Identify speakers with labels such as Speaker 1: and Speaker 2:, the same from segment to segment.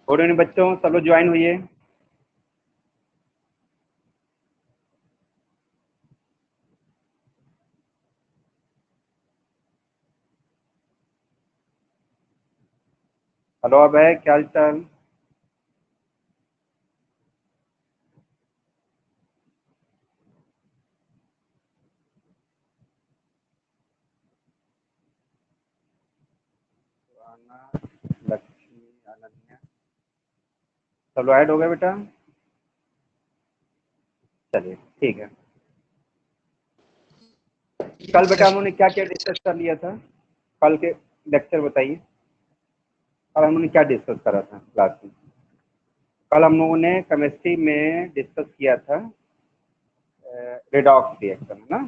Speaker 1: Good evening बच्चों, सब लोग ज्वाइन हुई है। हेलो अभय, क्या हाल चाल? लक्ष्मी, अनन्या, सब लोग ऐड हो गए बेटा? चलिए ठीक है। कल बेटा हम लोगों ने क्या क्या डिस्कस कर लिया था? कल के लेक्चर बताइए। कल हम लोगों ने क्या डिस्कस करा था क्लास में? कल हम लोगों ने केमिस्ट्री में डिस्कस किया था रिडॉक्स रिएक्शन, है ना?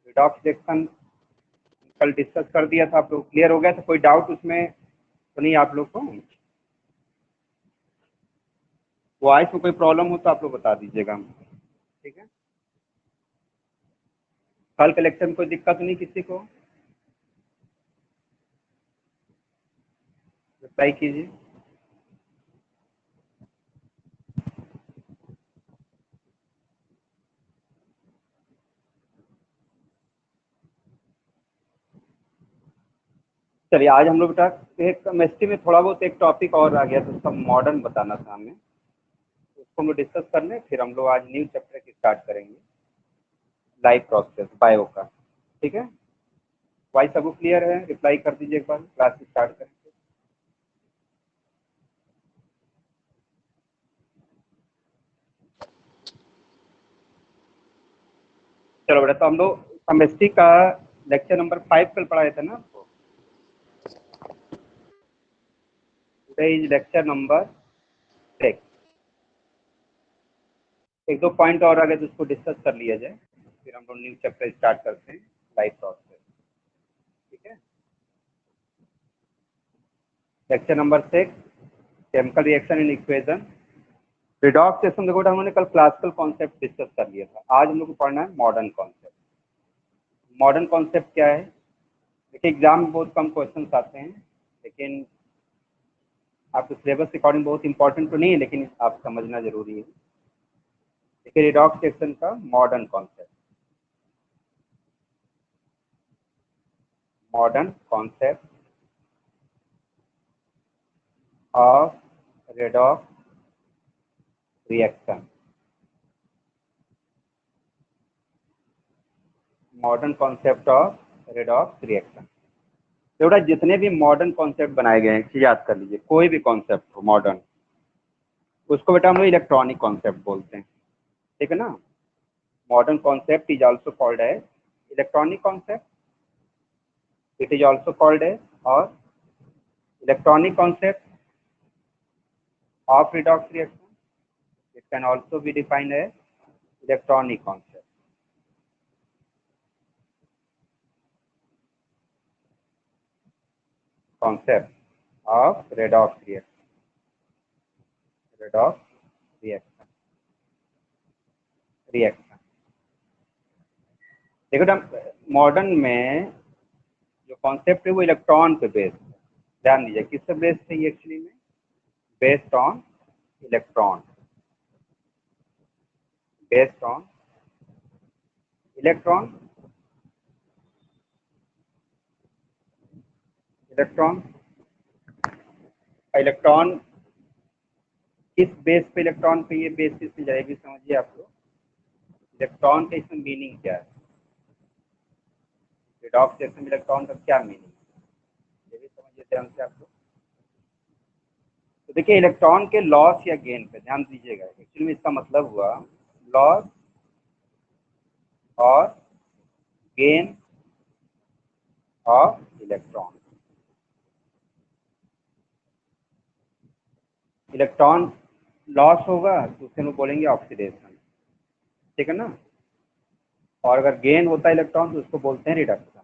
Speaker 1: रिडॉक्स रिएक्शन कल डिस्कस कर दिया था, आप लोग क्लियर हो गया था? कोई डाउट उसमें तो नहीं आप लोग को? वॉइस में कोई प्रॉब्लम हो तो आप लोग बता दीजिएगा हमको, ठीक है? कल के लेक्चर में कोई दिक्कत नहीं किसी को? रिप्लाई कीजिए। चलिए आज हम लोग बेटा एक केमिस्ट्री में थोड़ा बहुत एक टॉपिक और आ गया तो उसका मॉडर्न बताना था हमें, तो उसको हम लोग डिस्कस कर लें, फिर हम लोग आज न्यू चैप्टर की स्टार्ट करेंगे, लाइफ प्रोसेस बायो का। ठीक है? वाइस सबको क्लियर है? रिप्लाई कर दीजिए एक बार, क्लास स्टार्ट करेंगे। चलो बेटा, तो हम लोग केमिस्ट्री का लेक्चर नंबर 5 कल पढ़ाए थे ना आपको? Today is lecture number 6। एक दो पॉइंट और आ गए तो उसको डिस्कस कर लिया जाए, फिर हम लोग न्यू चैप्टर स्टार्ट करते हैं, लाइफ प्रोसेस। ठीक है? Lecture number 6, chemical reaction in equation. Redox reaction देखो, हमने कल क्लासिकल कॉन्सेप्ट डिस्कस कर लिया था, आज हम लोग को पढ़ना है मॉडर्न कॉन्सेप्ट। मॉडर्न कॉन्सेप्ट क्या है? देखिए एग्जाम में बहुत कम क्वेश्चंस आते हैं, लेकिन आपके सिलेबस के अकॉर्डिंग बहुत इंपॉर्टेंट तो नहीं है, लेकिन आप समझना जरूरी है। देखिए रिडॉक्स रिएक्शन का modern concept, modern concept of redox reaction. Modern concept of redox reaction. बेटा जितने भी मॉडर्न कॉन्सेप्ट बनाए गए हैं, याद कर लीजिए, कोई भी कॉन्सेप्ट हो मॉडर्न, उसको बेटा हम लोग इलेक्ट्रॉनिक कॉन्सेप्ट बोलते हैं। ठीक है ना? Modern concept is also called as electronic concept, it is also called as और electronic concept of redox reaction. It can also be defined as electronic concept. Concept of redox reaction. Redox reaction. Reaction. देखो modern में जो concept है वो electron पे based है। ध्यान दीजिए किस पे बेस्ड है ये एक्चुअली में? Based on electron. Based on electron. Electron. Electron किस बेस पे इलेक्ट्रॉन पे ये बेसिस में जाएगी, समझिए आप लोग। इलेक्ट्रॉन का इसमें मीनिंग क्या है? रिडॉक्स रिएक्शन में इलेक्ट्रॉन का क्या मीनिंग है, ये भी समझिए ध्यान से आप लोग। तो देखिए इलेक्ट्रॉन के लॉस या गेन पे ध्यान दीजिएगा। एक्चुअली में इसका मतलब हुआ लॉस और gain of electron. Electron loss होगा तो उसे हम लोग बोलेंगे ऑक्सीडेशन। ठीक है ना? और अगर गेन होता है इलेक्ट्रॉन तो उसको बोलते हैं रिडक्शन।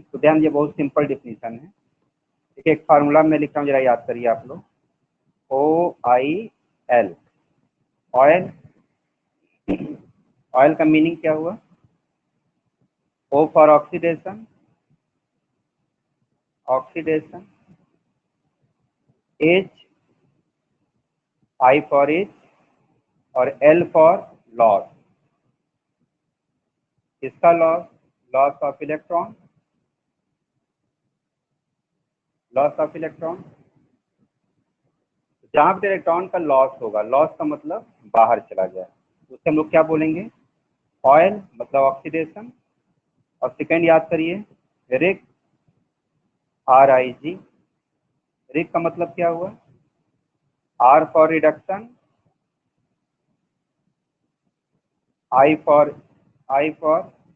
Speaker 1: तो ध्यान, ये बहुत सिंपल डिफिनीशन है। देखिए एक फार्मूला में लिखता हूँ, जरा याद करिए आप लोग। OIL, oil. ऑयल का मीनिंग क्या हुआ? O for oxidation, oxidation. H, I for H और एल फॉर लॉस। इसका loss, loss of electron, loss of electron. जहां पे इलेक्ट्रॉन का लॉस होगा, लॉस का मतलब बाहर चला जाए, उससे हम लोग क्या बोलेंगे? ऑयल, मतलब ऑक्सीडेशन। और सेकेंड याद करिए, रिक, आर आई जी। रिक का मतलब क्या हुआ? R for reduction, I for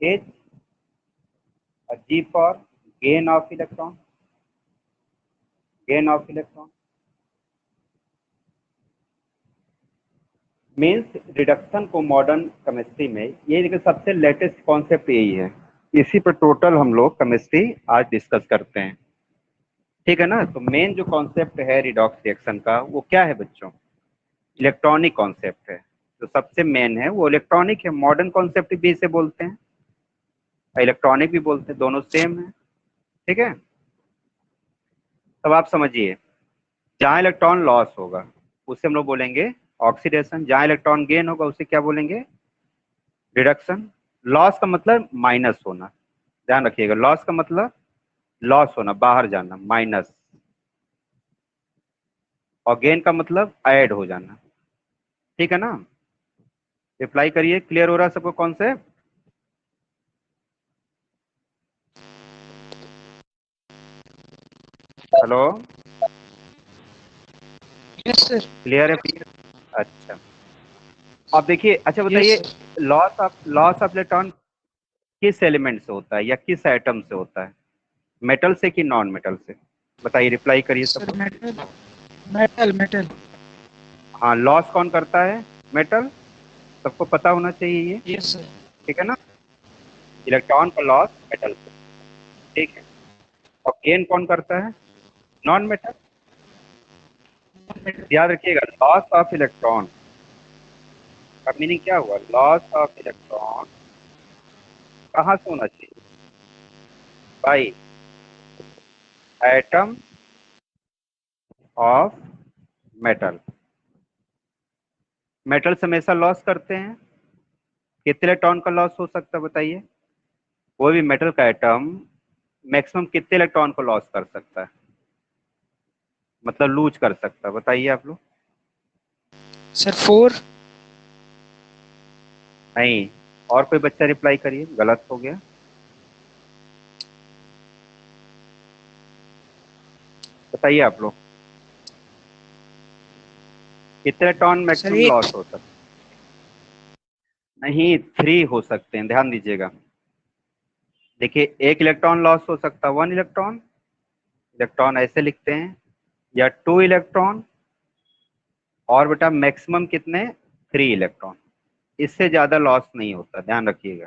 Speaker 1: H और G for gain of electron, gain of electron. Means reduction को मॉडर्न केमिस्ट्री में, ये देखिए सबसे लेटेस्ट कॉन्सेप्ट यही है, इसी पर टोटल हम लोग केमिस्ट्री आज डिस्कस करते हैं, ठीक है ना। तो मेन जो कॉन्सेप्ट है रिडॉक्स रिएक्शन का वो क्या है बच्चों? इलेक्ट्रॉनिक कॉन्सेप्ट है। जो सबसे मेन है वो इलेक्ट्रॉनिक है। मॉडर्न कॉन्सेप्ट भी इसे बोलते हैं, इलेक्ट्रॉनिक भी बोलते हैं, दोनों सेम है, ठीक है। तब आप समझिए, जहाँ इलेक्ट्रॉन लॉस होगा उसे हम लोग बोलेंगे ऑक्सीडेशन, जहाँ इलेक्ट्रॉन गेन होगा उसे क्या बोलेंगे? रिडक्शन। लॉस का मतलब माइनस होना, ध्यान रखिएगा, लॉस का मतलब लॉस होना, बाहर जाना, माइनस। और गेन का मतलब ऐड हो जाना, ठीक है ना। रिप्लाई करिए, क्लियर हो रहा है सबको concept? Hello,
Speaker 2: yes sir.
Speaker 1: Clear है भैया? अच्छा, अब देखिए, अच्छा
Speaker 2: यस
Speaker 1: बताइए,
Speaker 2: सर।
Speaker 1: लॉस ऑफ इलेक्ट्रॉन किस एलिमेंट से होता है या किस एटम से होता है? मेटल से कि नॉन मेटल से? बताइए, रिप्लाई करिए सब
Speaker 2: सर
Speaker 1: लोग।
Speaker 2: Metal, metal metal.
Speaker 1: हाँ, लॉस कौन करता है? मेटल, सबको पता होना चाहिए ये,
Speaker 2: यस सर।
Speaker 1: ठीक है ना। इलेक्ट्रॉन का लॉस मेटल से, ठीक है। और गेन कौन करता है? Non metal. याद रखिएगा, लॉस ऑफ इलेक्ट्रॉन का मीनिंग क्या हुआ? लॉस ऑफ इलेक्ट्रॉन कहाँ से होना चाहिए? By atom of metal. Metal से हमेशा लॉस करते हैं। कितने इलेक्ट्रॉन का लॉस हो सकता है बताइए? कोई भी मेटल का एटम मैक्सिमम कितने इलेक्ट्रॉन को लॉस कर सकता है, मतलब लूज कर सकता है? बताइए आप लोग।
Speaker 2: सर 4।
Speaker 1: नहीं, और कोई बच्चा रिप्लाई करिए, गलत हो गया। बताइए आप लोग, कितने इलेक्ट्रॉन
Speaker 2: सर
Speaker 1: मैक्सिमम लॉस
Speaker 2: 8।
Speaker 1: हो सकता है? नहीं, 3 हो सकते हैं, ध्यान दीजिएगा। देखिए, एक इलेक्ट्रॉन लॉस हो सकता है, 1 इलेक्ट्रॉन, इलेक्ट्रॉन ऐसे लिखते हैं, या 2 इलेक्ट्रॉन, और बेटा मैक्सिमम कितने? 3 इलेक्ट्रॉन। इससे ज्यादा लॉस नहीं होता, ध्यान रखिएगा।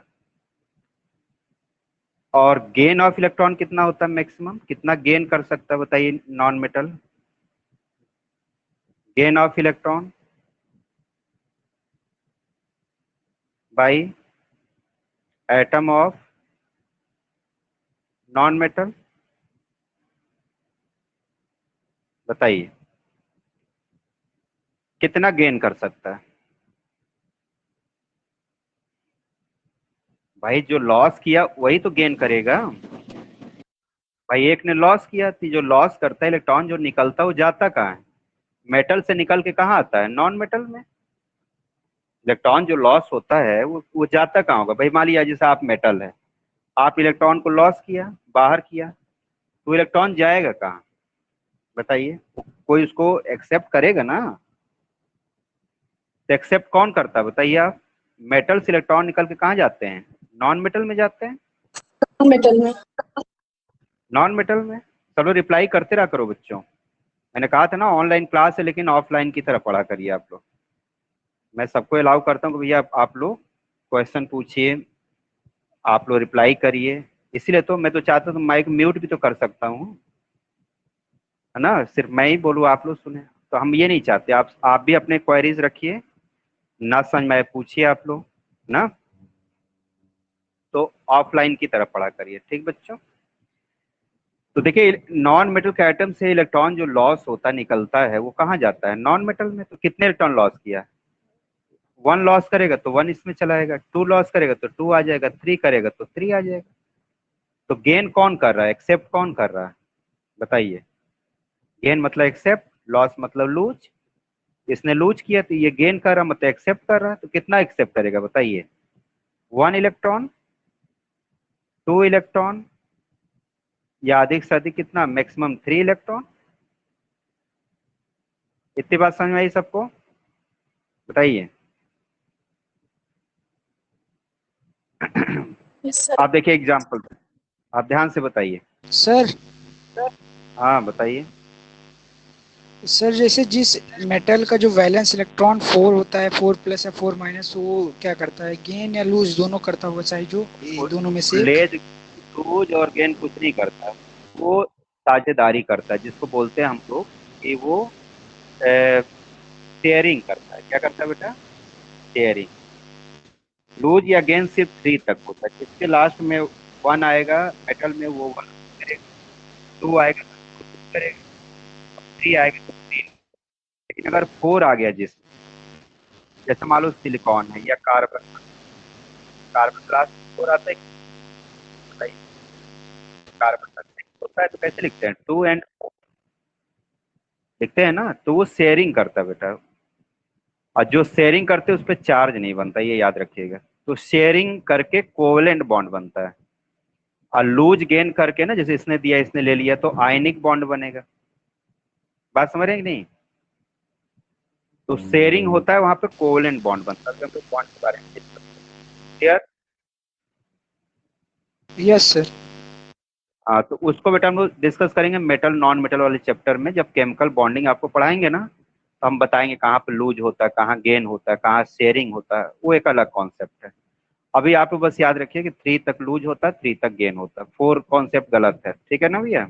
Speaker 1: और गेन ऑफ इलेक्ट्रॉन कितना होता है मैक्सिमम? कितना गेन कर सकता है बताइए non metal? Gain of electron by atom of non metal, बताइए कितना गेन कर सकता है? भाई जो लॉस किया वही तो गेन करेगा। भाई एक ने लॉस किया थी, जो लॉस करता है इलेक्ट्रॉन जो निकलता है वो जाता कहाँ है? मेटल से निकल के कहाँ आता है? नॉन मेटल में। इलेक्ट्रॉन जो लॉस होता है वो जाता कहाँ होगा? भाई मान लिया जैसे आप मेटल है, आप इलेक्ट्रॉन को लॉस किया, बाहर किया, तो इलेक्ट्रॉन जाएगा कहाँ? बताइए, कोई उसको एक्सेप्ट करेगा ना। तो एक्सेप्ट कौन करता है बताइए आप? मेटल से इलेक्ट्रॉन निकल के कहाँ जाते हैं? नॉन मेटल में जाते हैं।
Speaker 2: मेटल में।
Speaker 1: नॉन मेटल में। चलो रिप्लाई करते रहा करो बच्चों, मैंने कहा था ना ऑनलाइन क्लास है लेकिन ऑफलाइन की तरह पढ़ा करिए आप लोग। मैं सबको अलाउ करता हूँ कि भैया आप लोग क्वेश्चन पूछिए, आप लोग रिप्लाई करिए। इसीलिए तो मैं तो चाहता हूँ तो माइक म्यूट भी तो कर सकता हूँ, है ना, सिर्फ मैं ही बोलूँ आप लोग सुने। तो हम ये नहीं चाहते, आप भी अपने क्वेरीज रखिए, ना समझ में आए पूछिए आप लोग ना। तो ऑफलाइन की तरफ पढ़ा करिए, ठीक बच्चों। तो देखिए नॉन मेटल के एटम से इलेक्ट्रॉन जो लॉस होता निकलता है वो कहाँ जाता है, नॉन मेटल में। तो कितने इलेक्ट्रॉन लॉस किया, 1 लॉस करेगा तो 1 इसमें चला आएगा, 2 लॉस करेगा तो 2 आ जाएगा, 3 करेगा तो 3 आ जाएगा। तो गेन कौन कर रहा है, एक्सेप्ट कौन कर रहा है, बताइए। गेन मतलब एक्सेप्ट, लॉस मतलब लूज। इसने लूज किया तो ये गेन कर रहा मतलब एक्सेप्ट कर रहा है। तो कितना एक्सेप्ट करेगा बताइए, 1 इलेक्ट्रॉन, 2 इलेक्ट्रॉन, या अधिक से अधिक कितना, मैक्सिमम 3 इलेक्ट्रॉन। इतनी बात समझ में आई सबको, बताइए।
Speaker 2: Yes sir.
Speaker 1: आप देखिए एग्जाम्पल, आप ध्यान से बताइए।
Speaker 2: सर
Speaker 1: हाँ बताइए।
Speaker 2: सर जैसे जिस मेटल का जो वैलेंस इलेक्ट्रॉन 4 होता है, 4 प्लस या 4 माइनस, वो क्या करता है, गेन या लूज दोनों करता होगा, चाहे जो ये दोनों में से एक।
Speaker 1: लेज, लूज और गेन कुछ नहीं करता, वो साझेदारी करता है, जिसको बोलते हैं हम लोग कि वो शेयरिंग करता है। क्या करता है बेटा, शेयरिंग। लूज या गेन सिर्फ 3 तक होता है, जिसके लास्ट में 1 आएगा मेटल में वो 1 करेगा, 2 आएगा तो 2 करेगा, 3 आएगा तो 3। लेकिन अगर 4 आ गया, जिस जैसे मान लो सिलिकॉन है या कार्बन, कार्बन लास्ट में 4 आता है, बताइए। कार्बन का 6 होता है तो कैसे लिखते हैं, 2 एंड 4 लिखते हैं ना। तो वो शेयरिंग करता है बेटा, और जो शेयरिंग करते हैं उस पर चार्ज नहीं बनता, ये याद रखिएगा। तो शेयरिंग करके कोवेलेंट बॉन्ड बनता है, और लूज गेन करके ना, जैसे इसने दिया इसने ले लिया, तो आयनिक बॉन्ड बनेगा। बात समझ रहे हैं कि नहीं। तो शेयरिंग होता है वहां पे कोवेलेंट बॉन्ड बनता है। तो हम लोग बॉन्ड के बारे में डिस्कस क्लियर।
Speaker 2: Yes sir.
Speaker 1: हाँ, तो उसको बेटा हम लोग डिस्कस करेंगे मेटल नॉन मेटल वाले चैप्टर में, जब केमिकल बॉन्डिंग आपको पढ़ाएंगे ना, तो हम बताएंगे कहाँ पे लूज होता है, कहाँ गेन होता है, कहाँ शेयरिंग होता है, वो एक अलग कॉन्सेप्ट है। अभी आप लोग बस याद रखिए कि 3 तक लूज होता है, 3 तक गेन होता है, 4 कॉन्सेप्ट गलत है, ठीक है ना भैया।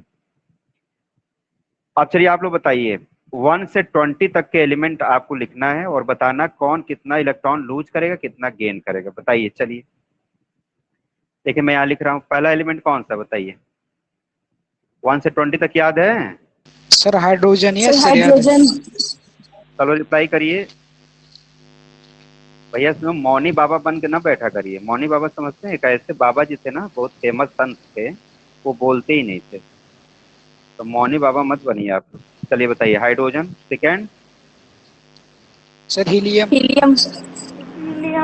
Speaker 1: अब चलिए आप लोग बताइए, 1 से 20 तक के एलिमेंट आपको लिखना है और बताना कौन कितना इलेक्ट्रॉन लूज करेगा, कितना गेन करेगा, बताइए। चलिए देखिए मैं यहाँ लिख रहा हूँ, पहला एलिमेंट कौन सा बताइए, 1 से 20 तक याद है।
Speaker 2: Sir hydrogen,
Speaker 3: sir
Speaker 2: yes sir याद है।
Speaker 3: हाइड्रोजन।
Speaker 1: चलो रिप्लाई करिए भैया। इसमें मौनी बाबा बन के ना बैठा करिए। मौनी बाबा समझते हैं, एक ऐसे बाबा जी थे ना, बहुत फेमस संत थे, वो बोलते ही नहीं थे। तो मौनी बाबा मत बनिए आप। चलिए बताइए, hydrogen second,
Speaker 2: sir helium.
Speaker 3: Helium.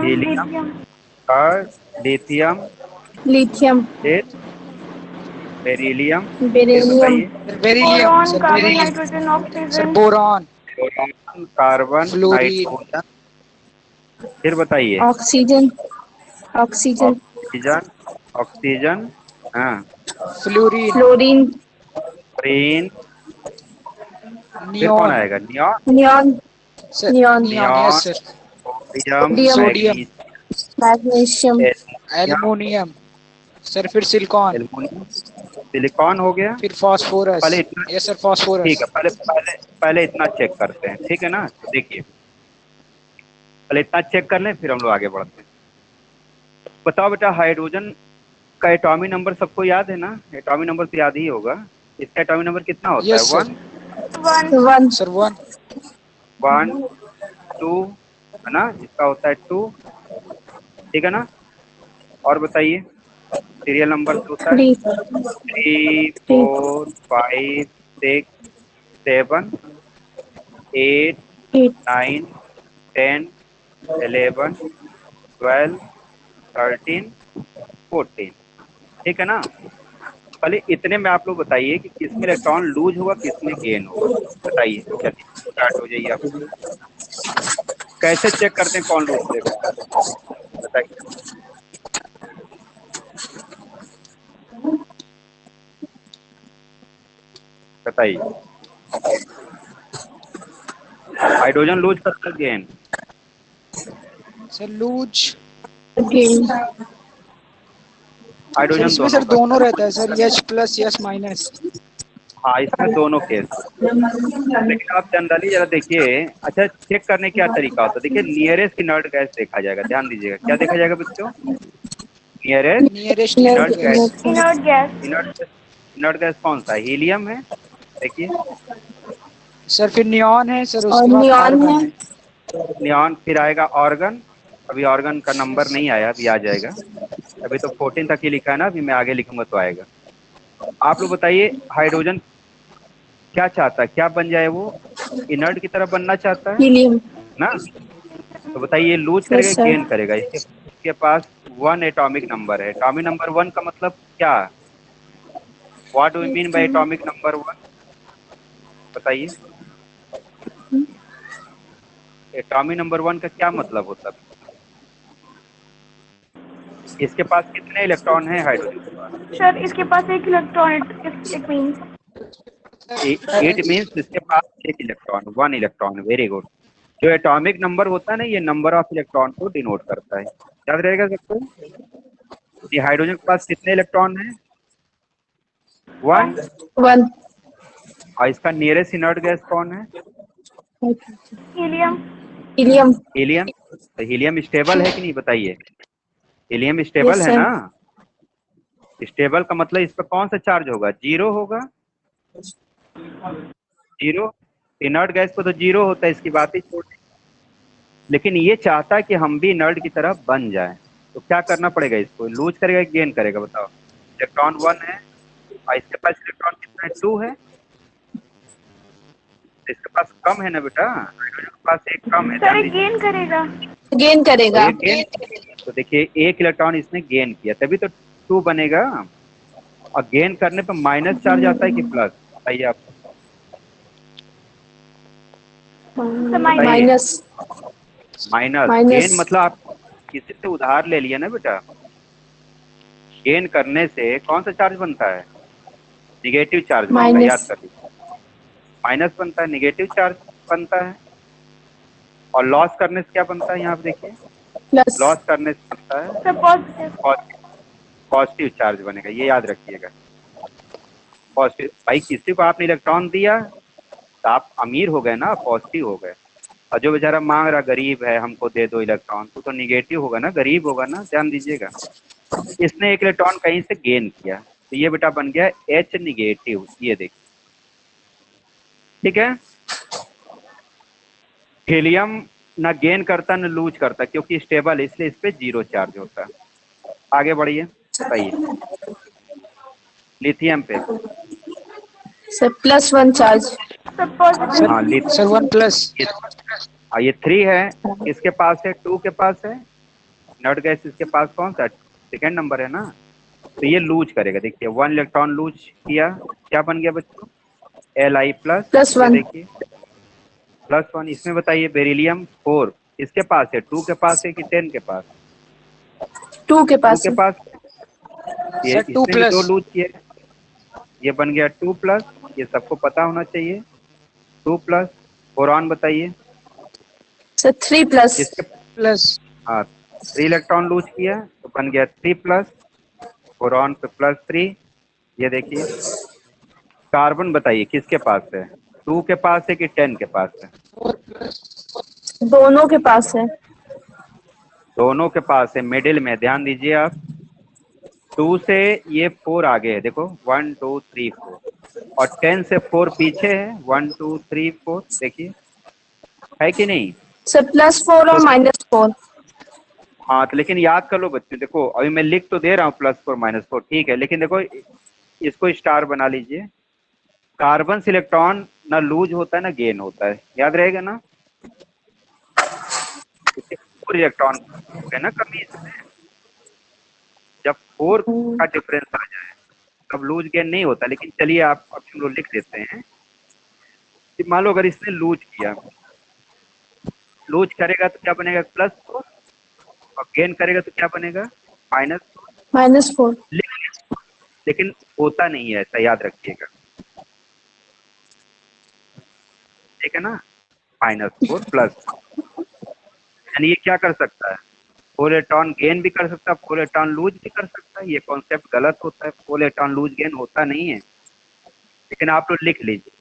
Speaker 1: Helium third, lithium,
Speaker 3: lithium.
Speaker 1: फिर बेरिलियम, फिर
Speaker 3: बेरिलियम।
Speaker 1: बताइए
Speaker 2: sir beryllium,
Speaker 4: boron,
Speaker 2: sir
Speaker 4: carbon,
Speaker 2: beryllium.
Speaker 4: Nitrogen,
Speaker 2: sir
Speaker 4: oxygen.
Speaker 2: Boron.
Speaker 1: Boron, carbon,
Speaker 2: fluorine.
Speaker 1: Nitrogen, फिर बताइए
Speaker 3: ऑक्सीजन। ऑक्सीजन।
Speaker 1: ऑक्सीजन, ऑक्सीजन, हाँ,
Speaker 2: फ्लोरीन।
Speaker 3: फ्लोरीन।
Speaker 1: फ्लोरीन, फिर कौन
Speaker 2: neon.
Speaker 1: आएगा, neon,
Speaker 3: neon.
Speaker 2: Sir
Speaker 3: neon.
Speaker 2: Neon,
Speaker 1: neon,
Speaker 2: yes sir.
Speaker 1: Sodium,
Speaker 3: sodium.
Speaker 2: Sodium.
Speaker 1: Magnesium,
Speaker 3: magnesium.
Speaker 1: Aluminium,
Speaker 2: aluminium. Sir फिर silicon.
Speaker 1: Aluminium, silicon हो गया।
Speaker 2: फिर फास्फोरस।
Speaker 1: पहले इतना,
Speaker 2: यस सर फास्फोरस।
Speaker 1: ठीक है, पहले पहले पहले इतना चेक करते हैं, ठीक है ना। तो देखिए पहले इतना चेक कर लें, फिर हम लोग आगे बढ़ते हैं। बताओ बेटा, हाइड्रोजन का एटॉमिक नंबर सबको याद है ना, एटॉमिक नंबर तो याद ही होगा। इसका एटॉमिक नंबर कितना होता है,
Speaker 2: yes sir.
Speaker 1: 1,
Speaker 4: one.
Speaker 3: One.
Speaker 2: Sir one.
Speaker 1: 1, 2, है ना, इसका होता है 2, ठीक है ना। और बताइए, सीरियल नंबर से होता है
Speaker 3: थ्री।
Speaker 1: 3,
Speaker 3: थ्री।
Speaker 1: 4, 5, 6, 7, 8,
Speaker 3: एट।
Speaker 1: 9, 10, 11, 12, 13, 14, ठीक है ना। पहले इतने में आप लोग बताइए कि किसमें इलेक्ट्रॉन लूज होगा, किसमें गेन होगा, बताइए। चलिए स्टार्ट हो जाइए आप। कैसे चेक करते हैं कौन लूज करेगा, बताइए। बताइए, हाइड्रोजन लूज करता है gain,
Speaker 2: sir lose.
Speaker 3: Again.
Speaker 2: Sir
Speaker 1: hydrogen
Speaker 2: इसमें
Speaker 1: दोनों
Speaker 2: सर
Speaker 1: करता
Speaker 2: दोनों
Speaker 1: है।
Speaker 2: रहता है sir, H plus H minus.
Speaker 1: हाँ, इसमें दोनों केस होते हैं। लेकिन आप जनरली जरा देखिए, अच्छा चेक करने क्या तरीका होता है, देखिए नियरेस्ट इनर्ट गैस देखा जाएगा, ध्यान दीजिएगा, क्या देखा जाएगा बच्चों, nearest
Speaker 2: nearest
Speaker 1: inert
Speaker 2: inert
Speaker 1: gas,
Speaker 2: gas.
Speaker 4: Inert gas.
Speaker 1: Inert gas, inert gas कौन सा है? हीलियम है, देखिए
Speaker 2: सर फिर नियॉन है सर,
Speaker 3: और
Speaker 2: उसके बाद
Speaker 3: नियॉन
Speaker 2: आर्गन
Speaker 3: है।
Speaker 2: है।
Speaker 1: नियॉन, फिर आएगा ऑर्गन। अभी ऑर्गन का नंबर नहीं आया, अभी आ जाएगा। अभी तो 14 तक ही लिखा है ना, अभी मैं आगे लिखूंगा तो आएगा। आप लोग बताइए, हाइड्रोजन क्या चाहता है, क्या बन जाए वो? इनर्ट की तरफ बनना चाहता है
Speaker 3: हीलियम।
Speaker 1: ना। तो बताइए, ये लूज
Speaker 3: यस
Speaker 1: करेगा
Speaker 3: सर।
Speaker 1: गेन करेगा? इसके पास 1 एटॉमिक नंबर है। एटॉमिक नंबर 1 का मतलब क्या? What do you mean by atomic number 1? बताइए, एटॉमिक नंबर 1 का क्या मतलब होता है? इसके पास कितने इलेक्ट्रॉन हैं हाइड्रोजन के पास?
Speaker 4: सर इसके पास एक electron, it means
Speaker 1: it means इसके पास एक इलेक्ट्रॉन, 1 इलेक्ट्रॉन। Very good. जो एटॉमिक नंबर होता है ना, ये नंबर ऑफ इलेक्ट्रॉन को डिनोट करता है। याद रहेगा सबको? ये हाइड्रोजन के पास कितने इलेक्ट्रॉन हैं? 1।
Speaker 3: 1।
Speaker 1: और इसका नियरेस्ट इनर्ट गैस कौन है?
Speaker 4: हीलियम।
Speaker 3: हीलियम।
Speaker 1: हीलियम। तो हीलियम स्टेबल है कि नहीं, बताइए? हीलियम स्टेबल
Speaker 3: यस
Speaker 1: है
Speaker 3: सर।
Speaker 1: ना। स्टेबल का मतलब इस पर कौन सा चार्ज होगा? जीरो होगा। जीरो। इनर्ट गैस पे तो जीरो होता है, इसकी बात ही छोड़। लेकिन ये चाहता है कि हम भी इनर्ट की तरफ बन जाए, तो क्या करना पड़ेगा? इसको लूज करेगा कि गेन करेगा? बताओ। इलेक्ट्रॉन 1 है और इसके पास इलेक्ट्रॉन कितना है? 2 है। इसके पास कम है ना बेटा, हाइड्रोजन के पास एक कम है,
Speaker 4: सर
Speaker 1: ध्यान
Speaker 4: ये
Speaker 1: दीजिए।
Speaker 4: गेन करेगा।
Speaker 3: गेन
Speaker 1: तो
Speaker 3: करेगा।
Speaker 1: ये गेन, तो देखिए एक इलेक्ट्रॉन इसने गेन किया, तभी तो 2 बनेगा। और गेन करने पर माइनस चार्ज आता है कि प्लस? बताइए आप, बताइए।
Speaker 3: माइनस।
Speaker 1: माइनस। Gain
Speaker 3: minus.
Speaker 1: मतलब आप किसी से उधार ले लिया ना बेटा, गेन करने से कौन सा चार्ज बनता है? निगेटिव चार्ज बनेगा, याद
Speaker 3: माइनस।
Speaker 1: कर लीजिए। माइनस बनता है, निगेटिव चार्ज बनता है। और लॉस करने से क्या बनता है? यहाँ पे देखिए,
Speaker 3: प्लस।
Speaker 1: लॉस करने से बनता है
Speaker 4: सर पॉजिटिव।
Speaker 1: पॉजिटिव चार्ज बनेगा, ये याद रखिएगा। पॉजिटिव। भाई किसी को आपने इलेक्ट्रॉन दिया तो आप अमीर हो गए ना, पॉजिटिव हो गए। और जो बेचारा मांग रहा, गरीब है, हमको दे दो इलेक्ट्रॉन, तो निगेटिव होगा ना, गरीब होगा ना, ध्यान दीजिएगा। इसने एक इलेक्ट्रॉन कहीं से गेन किया, तो ये बेटा बन गया H निगेटिव, ये देखिए। ठीक है। हीलियम ना गेन करता न लूज करता, क्योंकि स्टेबल है, इसलिए इस पे 0 चार्ज होता है। आगे बढ़िए, बताइए। लिथियम पे।
Speaker 3: Sir +1 charge.
Speaker 4: Sir positive.
Speaker 1: हाँ,
Speaker 2: सर 1+।
Speaker 1: ये 3 है, किसके पास है? 2 के पास है। नट गैस इसके पास कौन सा? सेकेंड नंबर है ना। तो ये लूज करेगा, देखिए 1 इलेक्ट्रॉन लूज किया, क्या बन गया बच्चों? Li+। ये
Speaker 3: +1।
Speaker 1: देखिए +1। इसमें बताइए, बेरिलियम 4 इसके पास है? 2 के पास है कि 10 के पास?
Speaker 3: 2 के
Speaker 1: 2
Speaker 3: पास
Speaker 1: के
Speaker 3: है।
Speaker 1: पास। ये
Speaker 2: सर
Speaker 1: इसने भी 2
Speaker 2: 2+।
Speaker 1: लूज किए, ये बन गया 2+। ये सबको पता होना चाहिए, 2+। बोरॉन बताइए
Speaker 3: सर 3+।
Speaker 1: किसके?
Speaker 2: प्लस।
Speaker 1: हाँ, 3 इलेक्ट्रॉन लूज किया तो बन गया 3+। बोरॉन पे +3। ये देखिए, कार्बन बताइए किसके पास है? 2 के पास है कि 10 के पास है?
Speaker 3: दोनों के पास है।
Speaker 1: दोनों के पास है, मिडिल में, ध्यान दीजिए आप। 2 से ये 4 आगे है, देखो 1 2 3 4। और 10 से 4 पीछे है, 1 2 3 4, देखिए है कि नहीं?
Speaker 3: सर +4 और
Speaker 1: तो
Speaker 3: -4।
Speaker 1: हाँ, तो लेकिन याद कर लो बच्चों, देखो अभी मैं लिख तो दे रहा हूँ +4 -4, ठीक है, लेकिन देखो इसको स्टार बना लीजिए। कार्बन से इलेक्ट्रॉन ना लूज होता है ना गेन होता है, याद रहेगा ना। इसके 4 इलेक्ट्रॉन है ना कमी इसमें। जब 4 का डिफरेंस आ जाए तब लूज गेन नहीं होता। लेकिन चलिए आप अब हम लोग लिख देते हैं कि मान लो अगर इसने लूज किया, लूज करेगा तो क्या बनेगा? +4। और गेन करेगा तो क्या बनेगा? -4।
Speaker 3: -4।
Speaker 1: लेकिन होता नहीं है ऐसा, याद रखिएगा, ठीक है ना। -4 +4, यानी ये क्या कर सकता है? 4 इलेक्ट्रॉन गेन भी कर सकता है, 4 इलेक्ट्रॉन लूज भी कर सकता है। ये कॉन्सेप्ट गलत होता है, 4 इलेक्ट्रॉन लूज गेन होता नहीं है। लेकिन आप लोग लिख लीजिए,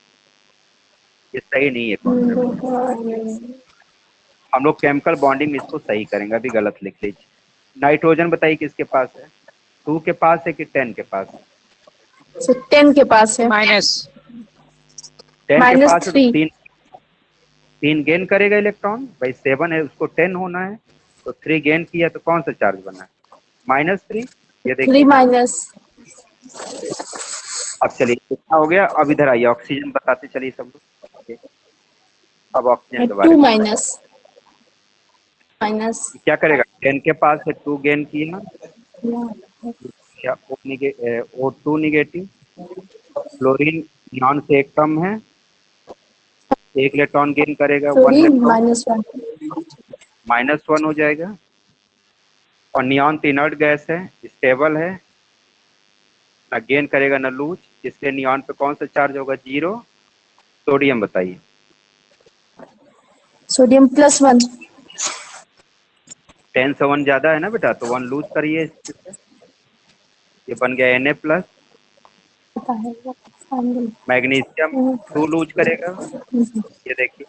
Speaker 1: ये सही नहीं है कॉन्सेप्ट। हम लोग केमिकल बॉन्डिंग में इसको सही करेंगे, अभी गलत लिख लीजिए। नाइट्रोजन बताइए किसके पास है? 2 के पास है कि 10 के पास?
Speaker 3: सर 10 के पास है।
Speaker 2: माइनस
Speaker 1: 10 के
Speaker 3: -3।
Speaker 1: पास है तो तीन गेन करेगा इलेक्ट्रॉन। भाई 7 है, उसको 10 होना है, तो 3 गेन किया तो कौन सा चार्ज बना है? -3। ये
Speaker 3: 3
Speaker 1: देखिए।
Speaker 3: माइनस।
Speaker 1: अब चलिए कितना हो गया। अब इधर आइए, ऑक्सीजन बताते चलिए सब लोग। अब ऑक्सीजन के बारे
Speaker 3: 2
Speaker 1: में
Speaker 3: माइनस। माइनस।
Speaker 1: क्या करेगा? 10 के पास है, 2 गेन किया, क्या O2 निगेटिव। क्लोरीन नियॉन से एक कम है, एक इलेक्ट्रॉन गेन करेगा, 1
Speaker 3: फ्लोरीन
Speaker 1: इलेक्ट्रॉन
Speaker 3: -1।
Speaker 1: -1 हो जाएगा। और नियॉन तो इनर्ट गैस है, स्टेबल है, ना गेन करेगा ना लूज, इसलिए नियॉन पे कौन सा चार्ज होगा? 0। सोडियम बताइए।
Speaker 3: सोडियम +1।
Speaker 1: 10 से 1 ज्यादा है ना बेटा, तो 1 लूज करिए इससे। ये बन गया Na+। मैग्नीशियम 2 लूज करेगा, ये देखिए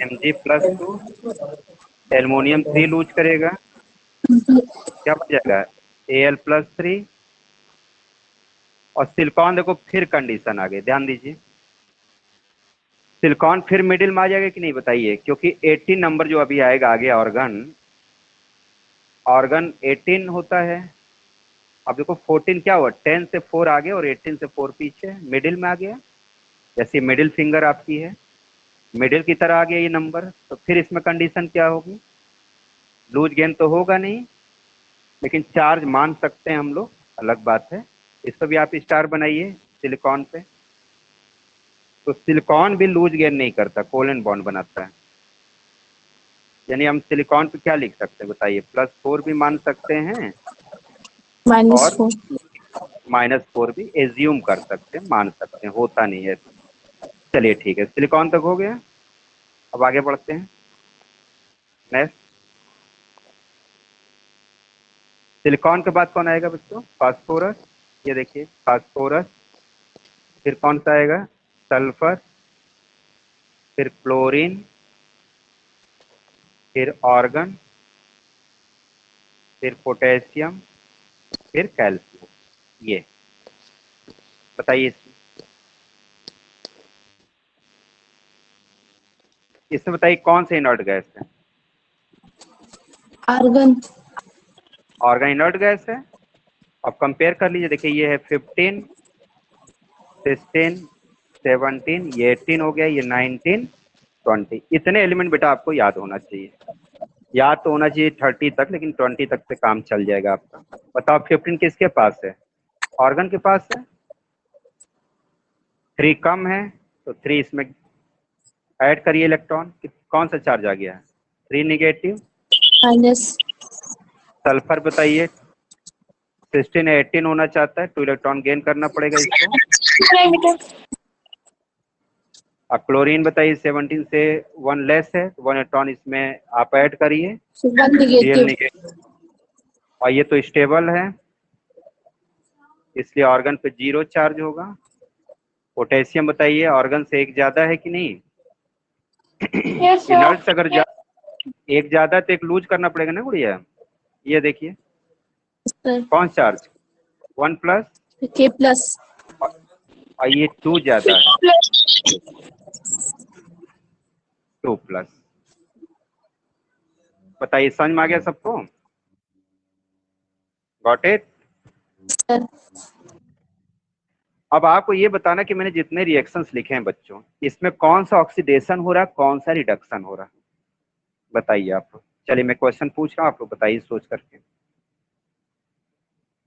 Speaker 1: Mg+2। एल्युमिनियम 3 लूज करेगा, क्या बन जाएगा? Al+3। और सिलिकॉन देखो फिर कंडीशन आ गई, ध्यान दीजिए। सिलिकॉन फिर मिडिल में आ जाएगा कि नहीं बताइए, क्योंकि 18 नंबर जो अभी आएगा आगे ऑर्गन 18 होता है। अब देखो 14 क्या हुआ? 10 से 4 आगे और 18 से 4 पीछे, मिडिल में आ गया। जैसे मिडिल फिंगर आपकी है, मिडिल की तरह आ गया ये नंबर, तो फिर इसमें कंडीशन क्या होगी? लूज गेन तो होगा नहीं, लेकिन चार्ज मान सकते हैं हम लोग, अलग बात है। इस पर भी आप स्टार बनाइए सिलिकॉन पे। तो सिलिकॉन भी लूज गेन नहीं करता, कोवेलेंट बॉन्ड बनाता है। यानी हम सिलिकॉन पे क्या लिख सकते हैं बताइए? +4 भी मान सकते हैं और
Speaker 3: -4।
Speaker 1: -4 भी एज्यूम कर सकते हैं, मान सकते हैं, होता नहीं है। चलिए ठीक है, सिलिकॉन तक हो गया। अब आगे बढ़ते हैं। नेक्स्ट, सिलिकॉन के बाद कौन आएगा बच्चों? फास्फोरस। ये देखिए फास्फोरस, फिर कौन सा आएगा? सल्फर, फिर क्लोरीन, फिर ऑर्गन, फिर पोटेशियम, फिर कैल्शियम। ये बताइए इसमें बताइए कौन से इनर्ट गैस है?
Speaker 3: आर्गन।
Speaker 1: ऑर्गन इनर्ट गैस है। अब कंपेयर कर लीजिए, देखिए ये है 15, 16, 17, ये 18 हो गया, ये 19, 20। इतने एलिमेंट बेटा आपको याद होना चाहिए। याद तो होना चाहिए 30 तक, लेकिन 20 तक से काम चल जाएगा आपका। बताओ 15 किसके पास है? ऑर्गन के पास है। 3 कम है, तो 3 इसमें ऐड करिए इलेक्ट्रॉन, कौन सा चार्ज आ गया? 3 निगेटिव।
Speaker 3: माइनस।
Speaker 1: सल्फर बताइए, 16 है, 18 होना चाहता है, 2 इलेक्ट्रॉन गेन करना पड़ेगा इसको। अब क्लोरीन बताइए, 17 से 1 लेस है, तो 1 इलेक्ट्रॉन इसमें आप ऐड करिए,
Speaker 3: 1
Speaker 1: Cl
Speaker 3: निगेटिव।
Speaker 1: निगेटिव। और ये तो स्टेबल है, इसलिए ऑर्गन पे 0 चार्ज होगा। पोटेशियम बताइए, ऑर्गन से एक ज्यादा है कि नहीं?
Speaker 4: Yes, sir.
Speaker 1: इनर्ट से अगर एक ज्यादा तो एक लूज करना पड़ेगा ना गुड़िया। ये देखिए
Speaker 3: सर
Speaker 1: कौन चार्ज? 1+,
Speaker 3: K+।
Speaker 1: और ये 2 ज्यादा है, 2+। बताइए समझ में आ गया सबको? Got it?
Speaker 3: सर
Speaker 1: अब आपको ये बताना कि मैंने जितने रिएक्शंस लिखे हैं बच्चों, इसमें कौन सा ऑक्सीडेशन हो रहा है, कौन सा रिडक्शन हो रहा है, बताइए आप। चलिए मैं क्वेश्चन पूछ रहा हूँ, आप लोग बताइए सोच करके।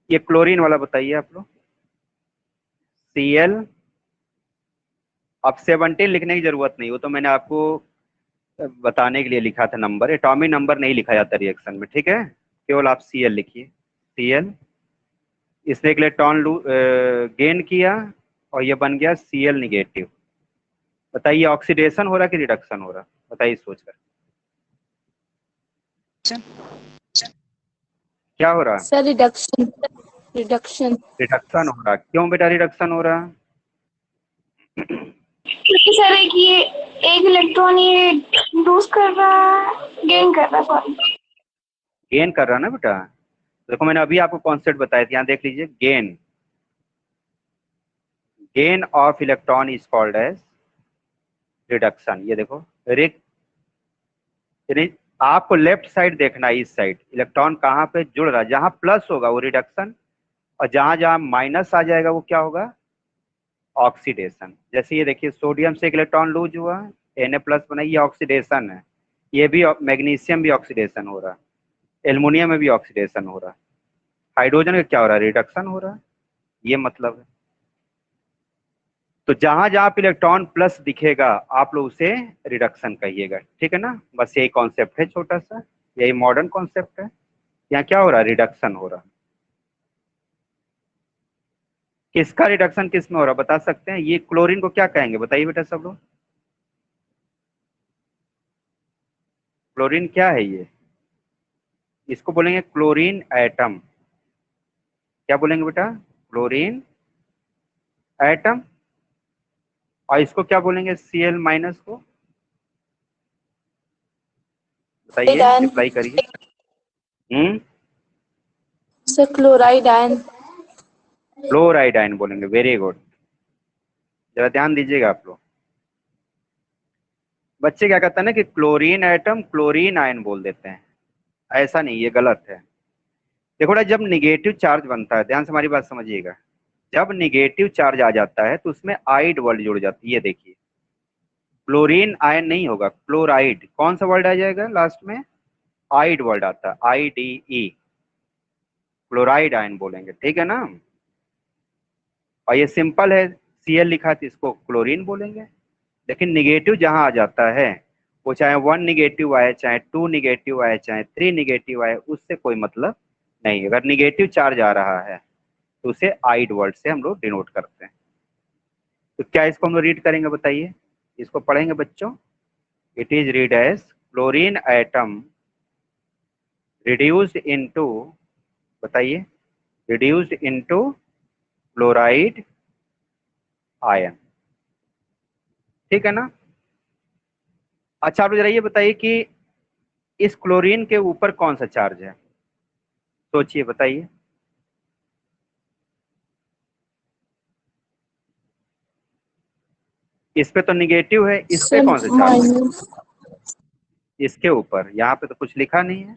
Speaker 1: ये क्लोरीन वाला बताइए आप लोग। Cl। अब 17 लिखने की जरूरत नहीं, वो तो मैंने आपको बताने के लिए लिखा था नंबर, एटॉमिक नंबर नहीं लिखा जाता रिएक्शन में, ठीक है? केवल आप Cl लिखिए। Cl, इसने एक इलेक्ट्रॉन गेन किया और ये बन गया Cl निगेटिव। बताइए ऑक्सीडेशन हो रहा कि रिडक्शन हो रहा? बताइए सोच कर। क्या हो रहा?
Speaker 3: Sir reduction. रिडक्शन।
Speaker 1: रिडक्शन हो रहा। क्यों बेटा रिडक्शन हो रहा?
Speaker 4: क्योंकि सर एक इलेक्ट्रॉन ये लूज कर रहा है, गेन कर रहा है, सॉरी।
Speaker 1: गेन कर रहा ना बेटा। देखो मैंने अभी आपको कॉन्सेप्ट बताया था, यहाँ देख लीजिए। Gain gain of electron is called as reduction. ये देखो आपको लेफ्ट साइड देखना है, इस साइड इलेक्ट्रॉन कहाँ पे जुड़ रहा है, जहां प्लस होगा वो रिडक्शन, और जहां जहां माइनस आ जाएगा वो क्या होगा, ऑक्सीडेशन। जैसे ये देखिए सोडियम से एक इलेक्ट्रॉन लूज हुआ, Na+ बना, ये ऑक्सीडेशन है। ये भी मैग्नीशियम भी ऑक्सीडेशन हो रहा है, एल्युमिनियम में भी ऑक्सीडेशन हो रहा है, हाइड्रोजन का क्या हो रहा है, रिडक्शन हो रहा है। ये मतलब है। तो जहां जहां पे इलेक्ट्रॉन प्लस दिखेगा आप लोग उसे रिडक्शन कहिएगा, ठीक है ना। बस यही कॉन्सेप्ट है छोटा सा, यही मॉडर्न कॉन्सेप्ट है। यहाँ क्या हो रहा है, रिडक्शन हो रहा है। किसका रिडक्शन किस में हो रहा है बता सकते हैं। ये क्लोरीन को क्या कहेंगे बताइए बेटा सब लोग। क्लोरीन क्या है ये, इसको बोलेंगे क्लोरीन एटम। क्या बोलेंगे बेटा, क्लोरीन एटम। और इसको क्या बोलेंगे, Cl- को, बताइए
Speaker 3: आयन।
Speaker 1: रिप्लाई करिए।
Speaker 3: Sir chloride ion.
Speaker 1: Chloride ion बोलेंगे, वेरी गुड। जरा ध्यान दीजिएगा आप लोग। बच्चे क्या कहते हैं ना कि क्लोरीन एटम क्लोरीन आयन बोल देते हैं, ऐसा नहीं, ये गलत है। देखो ना, जब निगेटिव चार्ज बनता है, ध्यान से हमारी बात समझिएगा, जब निगेटिव चार्ज आ जाता है तो उसमें आइड वर्ड जुड़ जाती है। ये देखिए क्लोरीन आयन नहीं होगा, क्लोराइड, कौन सा वर्ड आ जाएगा लास्ट में, आइड वर्ड आता है, IDE, क्लोराइड आयन बोलेंगे, ठीक है ना। और ये सिंपल है, Cl लिखा है तो इसको क्लोरीन बोलेंगे। लेकिन निगेटिव जहां आ जाता है, वो चाहे 1 निगेटिव आए, चाहे 2 निगेटिव आए, चाहे 3 निगेटिव आए, उससे कोई मतलब नहीं। अगर निगेटिव चार्ज आ रहा है तो उसे आइड वर्ड से हम लोग डिनोट करते हैं। तो क्या इसको हम लोग रीड करेंगे बताइए, इसको पढ़ेंगे बच्चों। It is read as chlorine atom reduced into, बताइए, रिड्यूस्ड इनटू क्लोराइड आयन, ठीक है ना। अच्छा आप जरा ये बताइए कि इस क्लोरीन के ऊपर कौन सा चार्ज है, सोचिए बताइए। इस पे तो निगेटिव है, इस पे
Speaker 3: सर
Speaker 1: कौन सा चार्ज है,
Speaker 3: माइनस।
Speaker 1: इसके ऊपर, यहाँ पे तो कुछ लिखा नहीं है।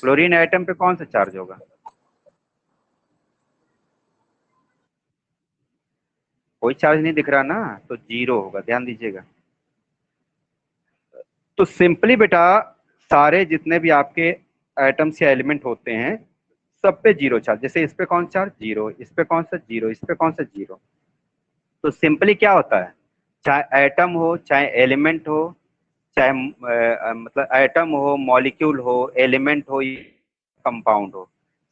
Speaker 1: क्लोरीन एटम पे कौन सा चार्ज होगा, कोई चार्ज नहीं दिख रहा ना, तो 0 होगा, ध्यान दीजिएगा। तो सिंपली बेटा सारे जितने भी आपके एटम्स या एलिमेंट होते हैं सब पे 0 चार्ज। जैसे इस पे कौन चार्ज, 0, इस पे कौन सा 0, इस पे कौन सा 0। तो सिंपली क्या होता है, चाहे एटम हो, चाहे एलिमेंट हो, चाहे मतलब एटम हो, मॉलिक्यूल हो, एलिमेंट हो, कंपाउंड हो,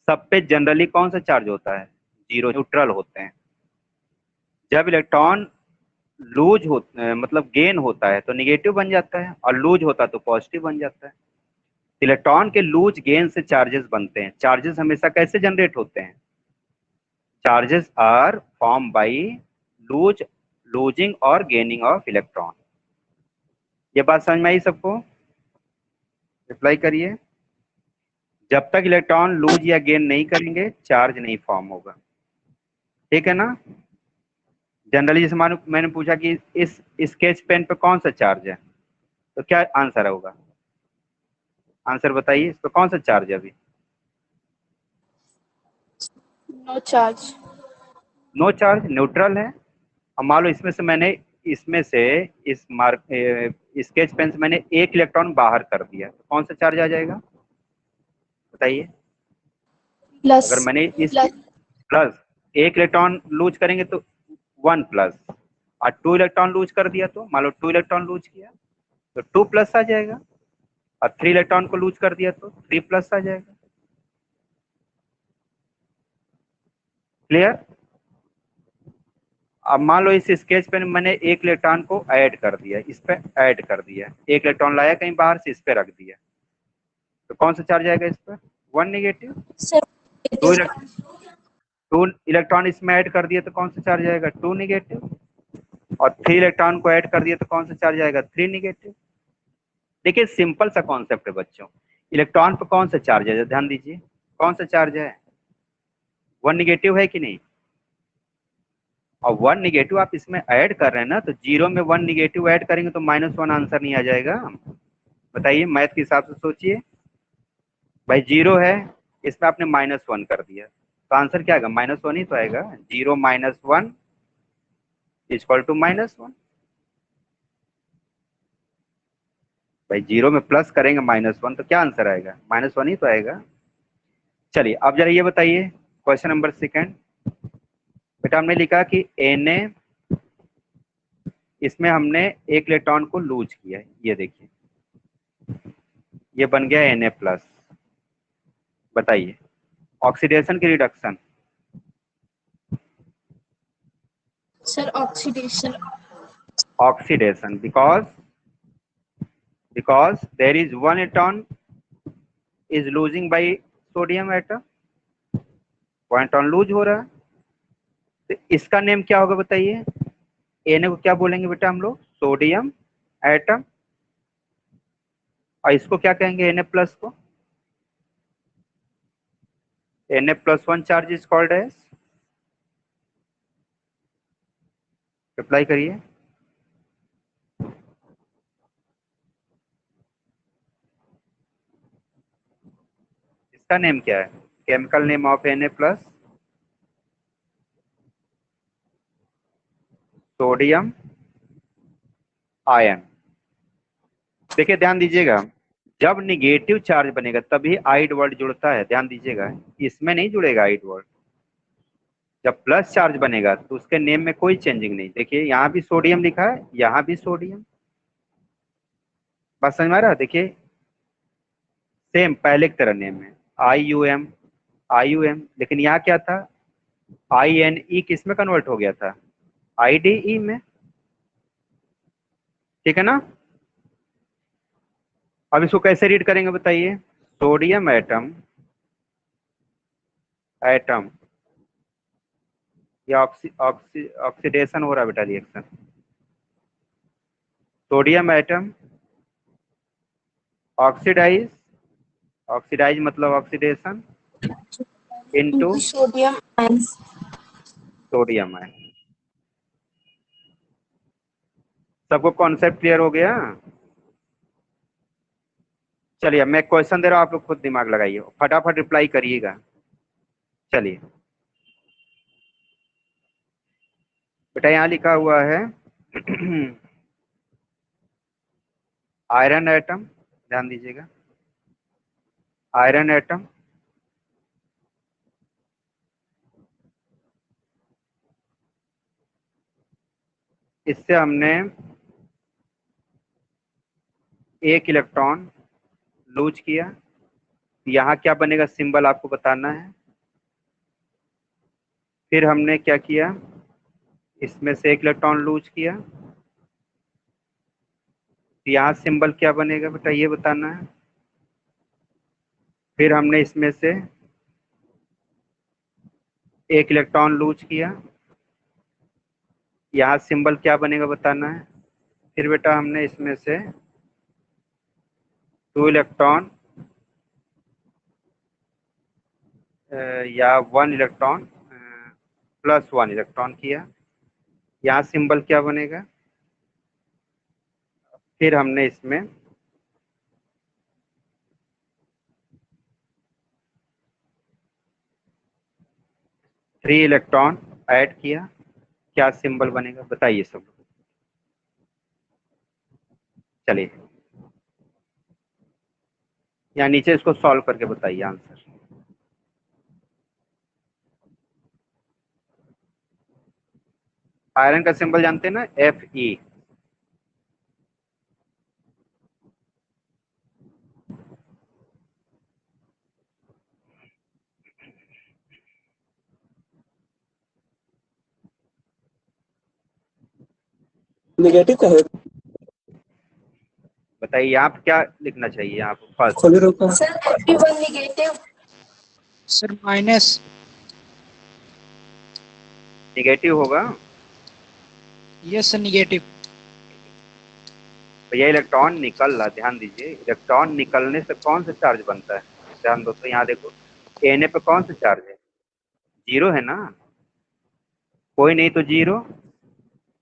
Speaker 1: सब पे जनरली कौन सा चार्ज होता है, 0, न्यूट्रल होते हैं। जब इलेक्ट्रॉन लूज हो मतलब गेन होता है तो निगेटिव बन जाता है, और लूज होता है तो पॉजिटिव बन जाता है। इलेक्ट्रॉन के लूज गेन से चार्जेस बनते हैं। चार्जेस हमेशा कैसे जनरेट होते हैं, charges are form by lose losing और गेनिंग ऑफ इलेक्ट्रॉन। ये बात समझ में आई सबको, रिप्लाई करिए। जब तक इलेक्ट्रॉन लूज या गेन नहीं करेंगे चार्ज नहीं फॉर्म होगा, ठीक है ना। जनरली जैसे मानो मैंने पूछा कि इस स्केच पेन पे कौन सा चार्ज है, तो क्या आंसर होगा, आंसर बताइए, इस पे कौन सा चार्ज है अभी,
Speaker 3: no charge.
Speaker 1: No charge, neutral है। अब मान लो इसमें से इस मार्क स्केच पेन से मैंने एक इलेक्ट्रॉन बाहर कर दिया, तो कौन सा चार्ज आ जाएगा बताइए।
Speaker 3: प्लस।
Speaker 1: अगर मैंने इस प्लस, एक इलेक्ट्रॉन लूज करेंगे तो 1+, और 2 इलेक्ट्रॉन लूज कर दिया तो मान लो 2 इलेक्ट्रॉन लूज किया तो 2+ आ जाएगा, और 3 इलेक्ट्रॉन को लूज कर दिया तो 3+ आ जाएगा। क्लियर। अब मान लो इस स्केच पे मैंने एक इलेक्ट्रॉन को ऐड कर दिया, इस पे ऐड कर दिया, एक इलेक्ट्रॉन लाया कहीं बाहर से, इस पे रख दिया, तो कौन सा चार्ज आएगा इस पर, 1 निगेटिव।
Speaker 3: सर
Speaker 1: 2 इलेक्ट्रॉन इसमें ऐड कर दिया तो कौन सा चार्ज आएगा, 2 निगेटिव। और 3 इलेक्ट्रॉन को ऐड कर दिया तो कौन सा चार्ज आएगा, 3 निगेटिव। देखिए सिंपल सा कॉन्सेप्ट है बच्चों। इलेक्ट्रॉन पर कौन सा चार्ज है, ध्यान दीजिए, कौन सा चार्ज है, 1 निगेटिव है कि नहीं, और 1 निगेटिव आप इसमें ऐड कर रहे हैं ना, तो 0 में 1 निगेटिव ऐड करेंगे तो -1 आंसर नहीं आ जाएगा? बताइए, मैथ के हिसाब से सोचिए। भाई 0 है, इसमें आपने -1 कर दिया, तो आंसर क्या आएगा? -1 ही तो आएगा। 0 - 1 इक्वल टू -1। भाई 0 में प्लस करेंगे -1 तो क्या आंसर आएगा? -1 ही तो आएगा। चलिए अब जरा ये बताइए, क्वेश्चन नंबर 2 बेटा हमने लिखा कि Na, इसमें हमने एक इलेक्ट्रॉन को लूज किया है, ये देखिए ये बन गया Na+। बताइए ऑक्सीडेशन की reduction?
Speaker 3: Sir, oxidation.
Speaker 1: Oxidation, because there is one electron is losing by sodium atom, one electron lose हो रहा है, तो इसका नेम क्या होगा बताइए? Na को क्या बोलेंगे बेटा हम लोग? Sodium atom. और इसको क्या कहेंगे? Na+ को Na+1 charge is called as. Reply करिए। इसका नेम क्या है? Chemical name of Na+, sodium ion. देखिए ध्यान दीजिएगा, जब निगेटिव चार्ज बनेगा तभी आइड वर्ड जुड़ता है, ध्यान दीजिएगा, इसमें नहीं जुड़ेगा आइड वर्ड। जब प्लस चार्ज बनेगा तो उसके नेम में कोई चेंजिंग नहीं। देखिए यहाँ भी सोडियम लिखा है, यहाँ भी सोडियम। बात समझ में आ रहा है? देखिए सेम पहले की तरह नेम है, IUM, लेकिन यहाँ क्या था? INE किस में कन्वर्ट हो गया था? IDE में। ठीक है ना? अब इसको कैसे रीड करेंगे बताइए? सोडियम एटम या ऑक्सीडेशन हो रहा है बेटा, रिएक्शन। सोडियम एटम ऑक्सीडाइज मतलब oxidation into
Speaker 3: Into sodium ions.
Speaker 1: Sodium ion. सबको कॉन्सेप्ट क्लियर हो गया? चलिए मैं क्वेश्चन दे रहा हूँ, आप लोग खुद दिमाग लगाइए, फटाफट रिप्लाई करिएगा। चलिए बेटा यहाँ लिखा हुआ है आयरन एटम, ध्यान दीजिएगा, आयरन एटम इससे हमने एक इलेक्ट्रॉन लूज किया। यहाँ क्या बनेगा सिंबल आपको बताना है। फिर हमने क्या किया, इसमें से एक इलेक्ट्रॉन लूज किया, यहाँ सिंबल क्या बनेगा बेटा ये बताना है। फिर हमने इसमें से एक इलेक्ट्रॉन लूज किया, यहाँ सिंबल क्या बनेगा बताना है। फिर बेटा हमने इसमें से 2 इलेक्ट्रॉन या 1 इलेक्ट्रॉन +1 इलेक्ट्रॉन किया, यहाँ सिंबल क्या बनेगा। फिर हमने इसमें थ्री इलेक्ट्रॉन ऐड किया, क्या सिंबल बनेगा बताइए सब लोग। चलिए यहाँ नीचे इसको सॉल्व करके बताइए आंसर। आयरन का सिंबल जानते हैं ना, Fe।
Speaker 5: नेगेटिव का है।
Speaker 1: बताइए यहाँ पे क्या लिखना चाहिए आपको फर्स्ट?
Speaker 5: खोले रोका
Speaker 3: Sir, everyone negative.
Speaker 2: Sir minus.
Speaker 1: Negative होगा।
Speaker 2: Yes sir negative.
Speaker 1: तो ये इलेक्ट्रॉन निकल रहा, ध्यान दीजिए, इलेक्ट्रॉन निकलने से कौन सा चार्ज बनता है? ध्यान दो तो यहाँ देखो, Na पे कौन सा चार्ज है? 0 है ना। कोई नहीं तो जीरो।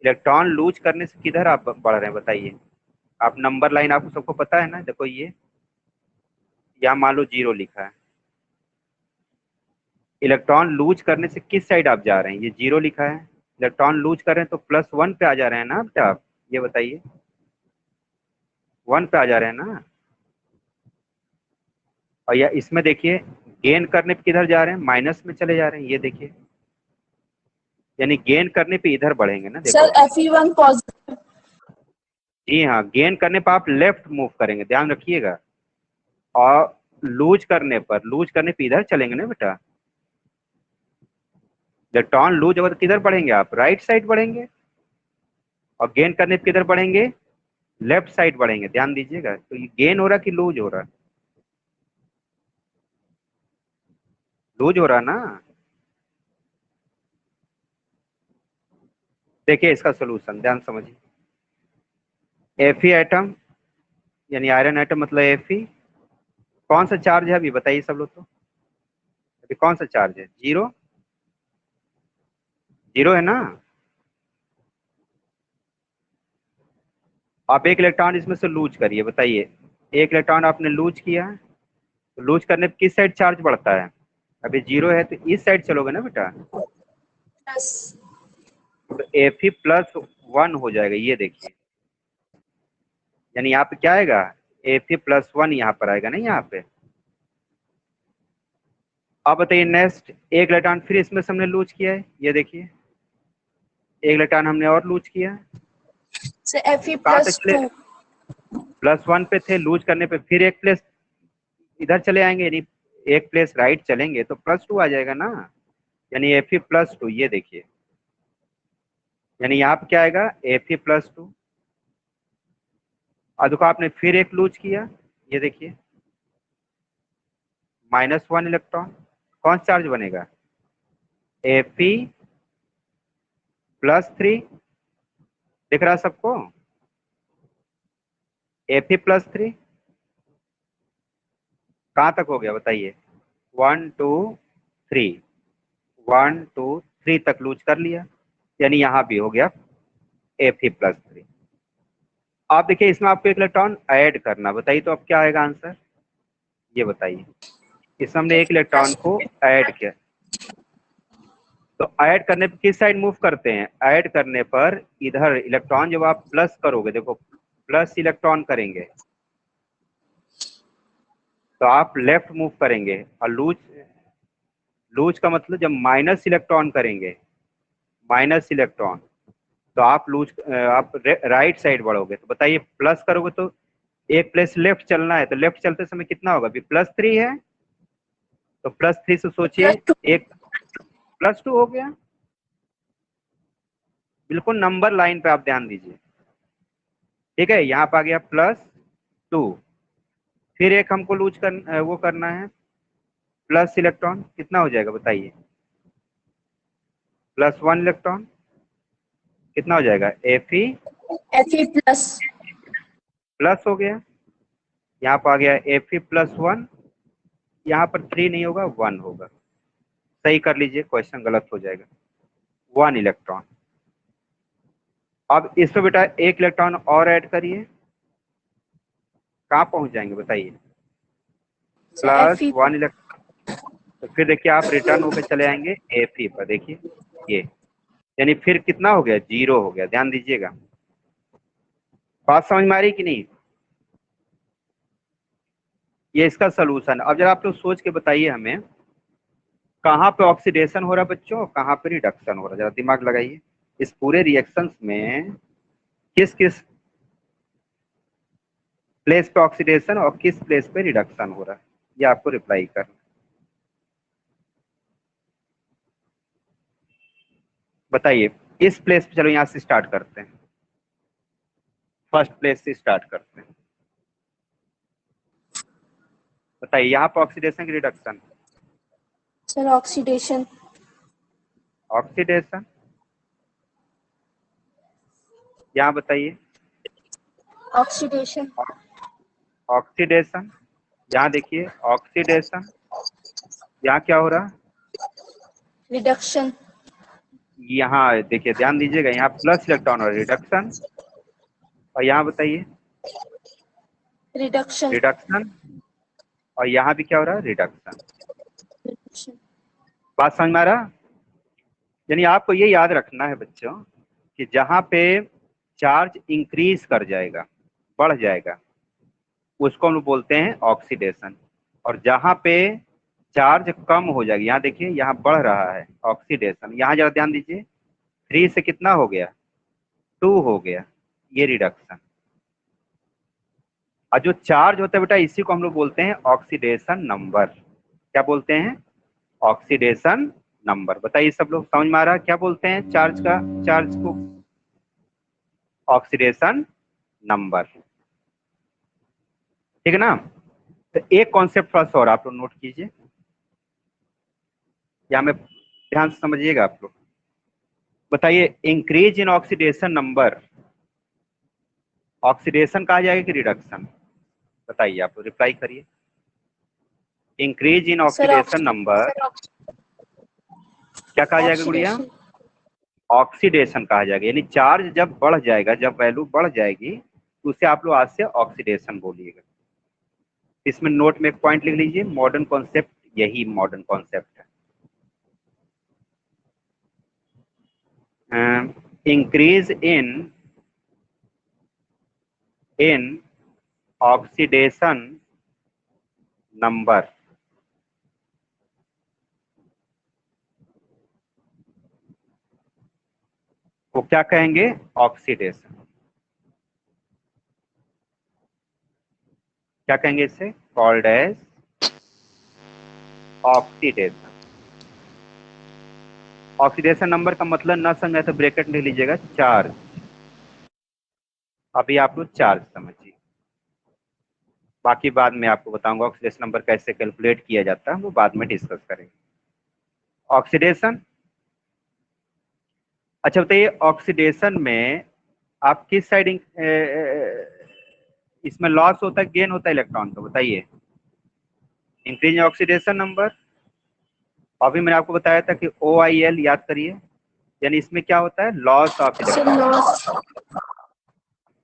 Speaker 1: इलेक्ट्रॉन लूज करने से किधर आप बढ़ रहे हैं बताइए। आप नंबर लाइन आपको सबको पता है ना, देखो ये यहाँ मान लो जीरो लिखा है, इलेक्ट्रॉन लूज करने से किस साइड आप जा रहे हैं, ये जीरो लिखा है, इलेक्ट्रॉन लूज कर रहे हैं तो +1 पे आ जा रहे हैं ना बेटा आप, ये बताइए 1 पे आ जा रहे हैं ना। और या इसमें देखिए गेन करने पे किधर जा रहे हैं, माइनस में चले जा रहे हैं, ये देखिए यानी गेन करने पे इधर बढ़ेंगे ना,
Speaker 3: सर
Speaker 1: देखो
Speaker 3: Fe1 पॉजिटिव।
Speaker 1: जी हाँ, गेन करने पर आप लेफ्ट मूव करेंगे, ध्यान रखिएगा। और लूज करने पे इधर चलेंगे ना बेटा। इलेक्ट्रॉन लूज होगा तो किधर बढ़ेंगे आप, राइट साइड बढ़ेंगे। और गेन करने पे किधर बढ़ेंगे, लेफ्ट साइड बढ़ेंगे, ध्यान दीजिएगा। तो ये गेन हो रहा कि लूज हो रहा, लूज हो रहा ना। देखिए इसका सोल्यूशन ध्यान समझिए। Fe एटम यानी आयरन एटम मतलब Fe कौन सा चार्ज है अभी बताइए सब लोग। तो अभी कौन सा चार्ज है, जीरो, जीरो है ना। आप एक इलेक्ट्रॉन इसमें से लूज करिए, बताइए एक इलेक्ट्रॉन आपने लूज किया, तो लूज करने पे किस साइड चार्ज बढ़ता है, अभी जीरो है तो इस साइड चलोगे ना बेटा,
Speaker 3: प्लस।
Speaker 1: तो Fe+1 हो जाएगा, ये देखिए यानी यहाँ पे क्या आएगा, Fe+1 यहाँ पर आएगा ना यहाँ पे। अब बताइए नेक्स्ट एक इलेक्ट्रॉन फिर इसमें से हमने लूज किया है, ये देखिए एक इलेक्ट्रॉन हमने और लूज किया,
Speaker 3: सर
Speaker 1: कहाँ तक चले,
Speaker 3: Fe+2।
Speaker 1: +1 पे थे, लूज करने पे फिर एक प्लेस इधर चले आएंगे, यानी एक प्लेस राइट चलेंगे तो +2 आ जाएगा ना, यानी Fe+2, ये देखिए यानी यहाँ पे क्या आएगा Fe+2। और देखो आपने फिर एक लूज किया, ये देखिए -1 इलेक्ट्रॉन, कौन सा चार्ज बनेगा, Fe+3, दिख रहा सबको, Fe+3 कहाँ तक हो गया बताइए, 1 2 3, 1 2 3 तक लूज कर लिया, यानी यहाँ भी हो गया Fe+3। आप देखिए इसमें आपको एक इलेक्ट्रॉन ऐड करना, बताइए तो अब क्या आएगा आंसर, ये बताइए। इसमें हमने एक इलेक्ट्रॉन को ऐड किया, तो ऐड करने पर किस साइड मूव करते हैं, ऐड करने पर इधर इलेक्ट्रॉन जब आप प्लस करोगे, देखो प्लस इलेक्ट्रॉन करेंगे तो आप लेफ्ट मूव करेंगे, और लूज, लूज का मतलब जब माइनस इलेक्ट्रॉन करेंगे, माइनस इलेक्ट्रॉन तो आप लूज, आप राइट साइड बढ़ोगे। तो बताइए प्लस करोगे तो एक प्लेस लेफ्ट चलना है, तो लेफ्ट चलते समय कितना होगा, अभी +3 है तो +3 से सोचिए एक +2 हो गया, बिल्कुल नंबर लाइन पे आप ध्यान दीजिए, ठीक है। यहाँ पे आ गया +2, फिर एक हमको लूज कर वो करना है, प्लस इलेक्ट्रॉन कितना हो जाएगा बताइए, +1 इलेक्ट्रॉन कितना हो जाएगा,
Speaker 3: Fe+।
Speaker 1: प्लस हो गया, यहाँ पर आ गया Fe+1, यहाँ पर 3 नहीं होगा 1 होगा, सही कर लीजिए, क्वेश्चन गलत हो जाएगा, 1 इलेक्ट्रॉन। अब इसमें बेटा एक इलेक्ट्रॉन और ऐड करिए, कहाँ पहुंच जाएंगे बताइए,
Speaker 3: सर Fe।
Speaker 1: +1 इलेक्ट्रॉन, तो फिर देखिए आप रिटर्न होकर चले आएंगे Fe पर, देखिए ये यानी फिर कितना हो गया, 0 हो गया, ध्यान दीजिएगा। बात समझ में आ रही कि नहीं, ये इसका सोल्यूशन। अब जरा आप लोग सोच के बताइए हमें, कहाँ पे ऑक्सीडेशन हो रहा है बच्चों, कहाँ पे रिडक्शन हो रहा है, जरा दिमाग लगाइए। इस पूरे रिएक्शंस में किस किस प्लेस पे ऑक्सीडेशन और किस प्लेस पे रिडक्शन हो रहा है, ये आपको रिप्लाई करना। बताइए इस प्लेस पे, चलो यहाँ से स्टार्ट करते हैं, फर्स्ट प्लेस से स्टार्ट करते हैं। बताइए यहाँ पे ऑक्सीडेशन की रिडक्शन,
Speaker 3: सर ऑक्सीडेशन।
Speaker 1: ऑक्सीडेशन, यहाँ बताइए
Speaker 3: ऑक्सीडेशन।
Speaker 1: ऑक्सीडेशन, यहाँ देखिए ऑक्सीडेशन, यहाँ क्या हो रहा है,
Speaker 3: रिडक्शन।
Speaker 1: यहाँ देखिए, ध्यान दीजिएगा, यहाँ प्लस इलेक्ट्रॉन और रिडक्शन, और यहाँ बताइए
Speaker 3: रिडक्शन।
Speaker 1: रिडक्शन, और यहाँ भी क्या हो रहा है, रिडक्शन। बात समझ में आ रहा? यानी आपको ये याद रखना है बच्चों कि जहाँ पे चार्ज इंक्रीज कर जाएगा, बढ़ जाएगा, उसको हम लोग बोलते हैं ऑक्सीडेशन, और जहाँ पे चार्ज कम हो जाएगी, यहाँ देखिए यहाँ बढ़ रहा है ऑक्सीडेशन, यहाँ जरा ध्यान दीजिए 3 से कितना हो गया, 2 हो गया, ये रिडक्शन। और जो चार्ज होता है बेटा, इसी को हम लोग बोलते हैं ऑक्सीडेशन नंबर। क्या बोलते हैं? Oxidation number. बताइए सब लोग, समझ में आ रहा है क्या बोलते हैं चार्ज का, चार्ज को? Oxidation number. ठीक है ना? तो एक कॉन्सेप्ट थोड़ा सा और आप लोग नोट कीजिए, या में ध्यान से समझिएगा आप लोग। बताइए, increase in oxidation number, oxidation कहा जाएगा कि रिडक्शन? बताइए, आप लोग रिप्लाई करिए। इंक्रीज इन ऑक्सीडेशन नंबर क्या कहा जाएगा गुड़िया? ऑक्सीडेशन कहा जाएगा। यानी चार्ज जब बढ़ जाएगा, जब वैल्यू बढ़ जाएगी, तो उसे आप लोग आज से ऑक्सीडेशन बोलिएगा। इसमें नोट में एक पॉइंट लिख लीजिए, मॉडर्न कॉन्सेप्ट, यही मॉडर्न कॉन्सेप्ट है। इंक्रीज इन ऑक्सीडेशन नंबर, वो क्या कहेंगे? ऑक्सीडेशन। क्या कहेंगे इसे? Called as oxidation. Oxidation number का मतलब ना समझे तो ब्रैकेट लिख लीजिएगा, चार्ज। अभी आप लोग चार्ज समझिए, बाकी बाद में आपको बताऊंगा ऑक्सीडेशन नंबर कैसे कैलकुलेट किया जाता है, हम लोग बाद में डिस्कस करेंगे। ऑक्सीडेशन, अच्छा बताइए, ऑक्सीडेशन में आप किस साइड इसमें लॉस होता है, गेन होता है इलेक्ट्रॉन का? बताइए। इंक्रीज ऑक्सीडेशन नंबर, अभी मैंने आपको बताया था कि OIL याद करिए, यानी इसमें क्या होता है? Loss of electron.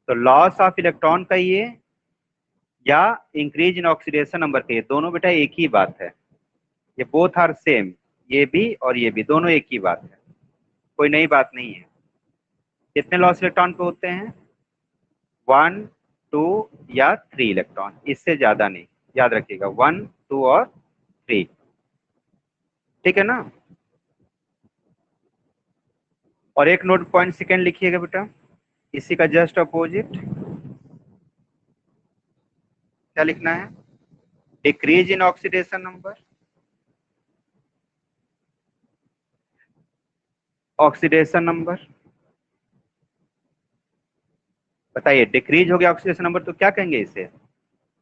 Speaker 1: तो लॉस ऑफ इलेक्ट्रॉन कहिए या इंक्रीज इन ऑक्सीडेशन नंबर कहिए, दोनों बेटा एक ही बात है। ये बोथ आर सेम, ये भी और ये भी, दोनों एक ही बात है, कोई नई बात नहीं है। कितने लॉस इलेक्ट्रॉन पे होते हैं? 1, 2 या 3 इलेक्ट्रॉन, इससे ज्यादा नहीं, याद रखिएगा 1, 2 और 3। ठीक है ना? और एक नोट पॉइंट सेकेंड लिखिएगा बेटा, इसी का जस्ट अपोजिट क्या लिखना है? Decrease in oxidation number. Oxidation number बताइए, डिक्रीज हो गया ऑक्सीडेशन नंबर तो क्या कहेंगे इसे?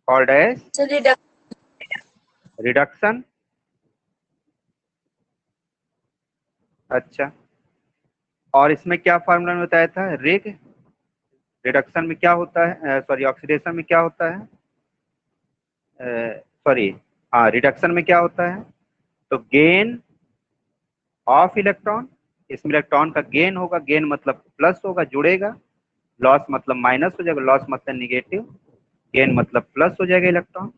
Speaker 1: Called as reduction. अच्छा, और इसमें क्या फार्मूला में बताया था? रेग। रिडक्शन में क्या होता है, सॉरी ऑक्सीडेशन में क्या होता है, सॉरी हाँ, रिडक्शन में क्या होता है? तो गेन ऑफ इलेक्ट्रॉन, इसमें इलेक्ट्रॉन का गेन होगा, गेन मतलब प्लस होगा, जुड़ेगा, लॉस मतलब माइनस हो जाएगा, लॉस मतलब निगेटिव, गेन मतलब प्लस हो जाएगा इलेक्ट्रॉन।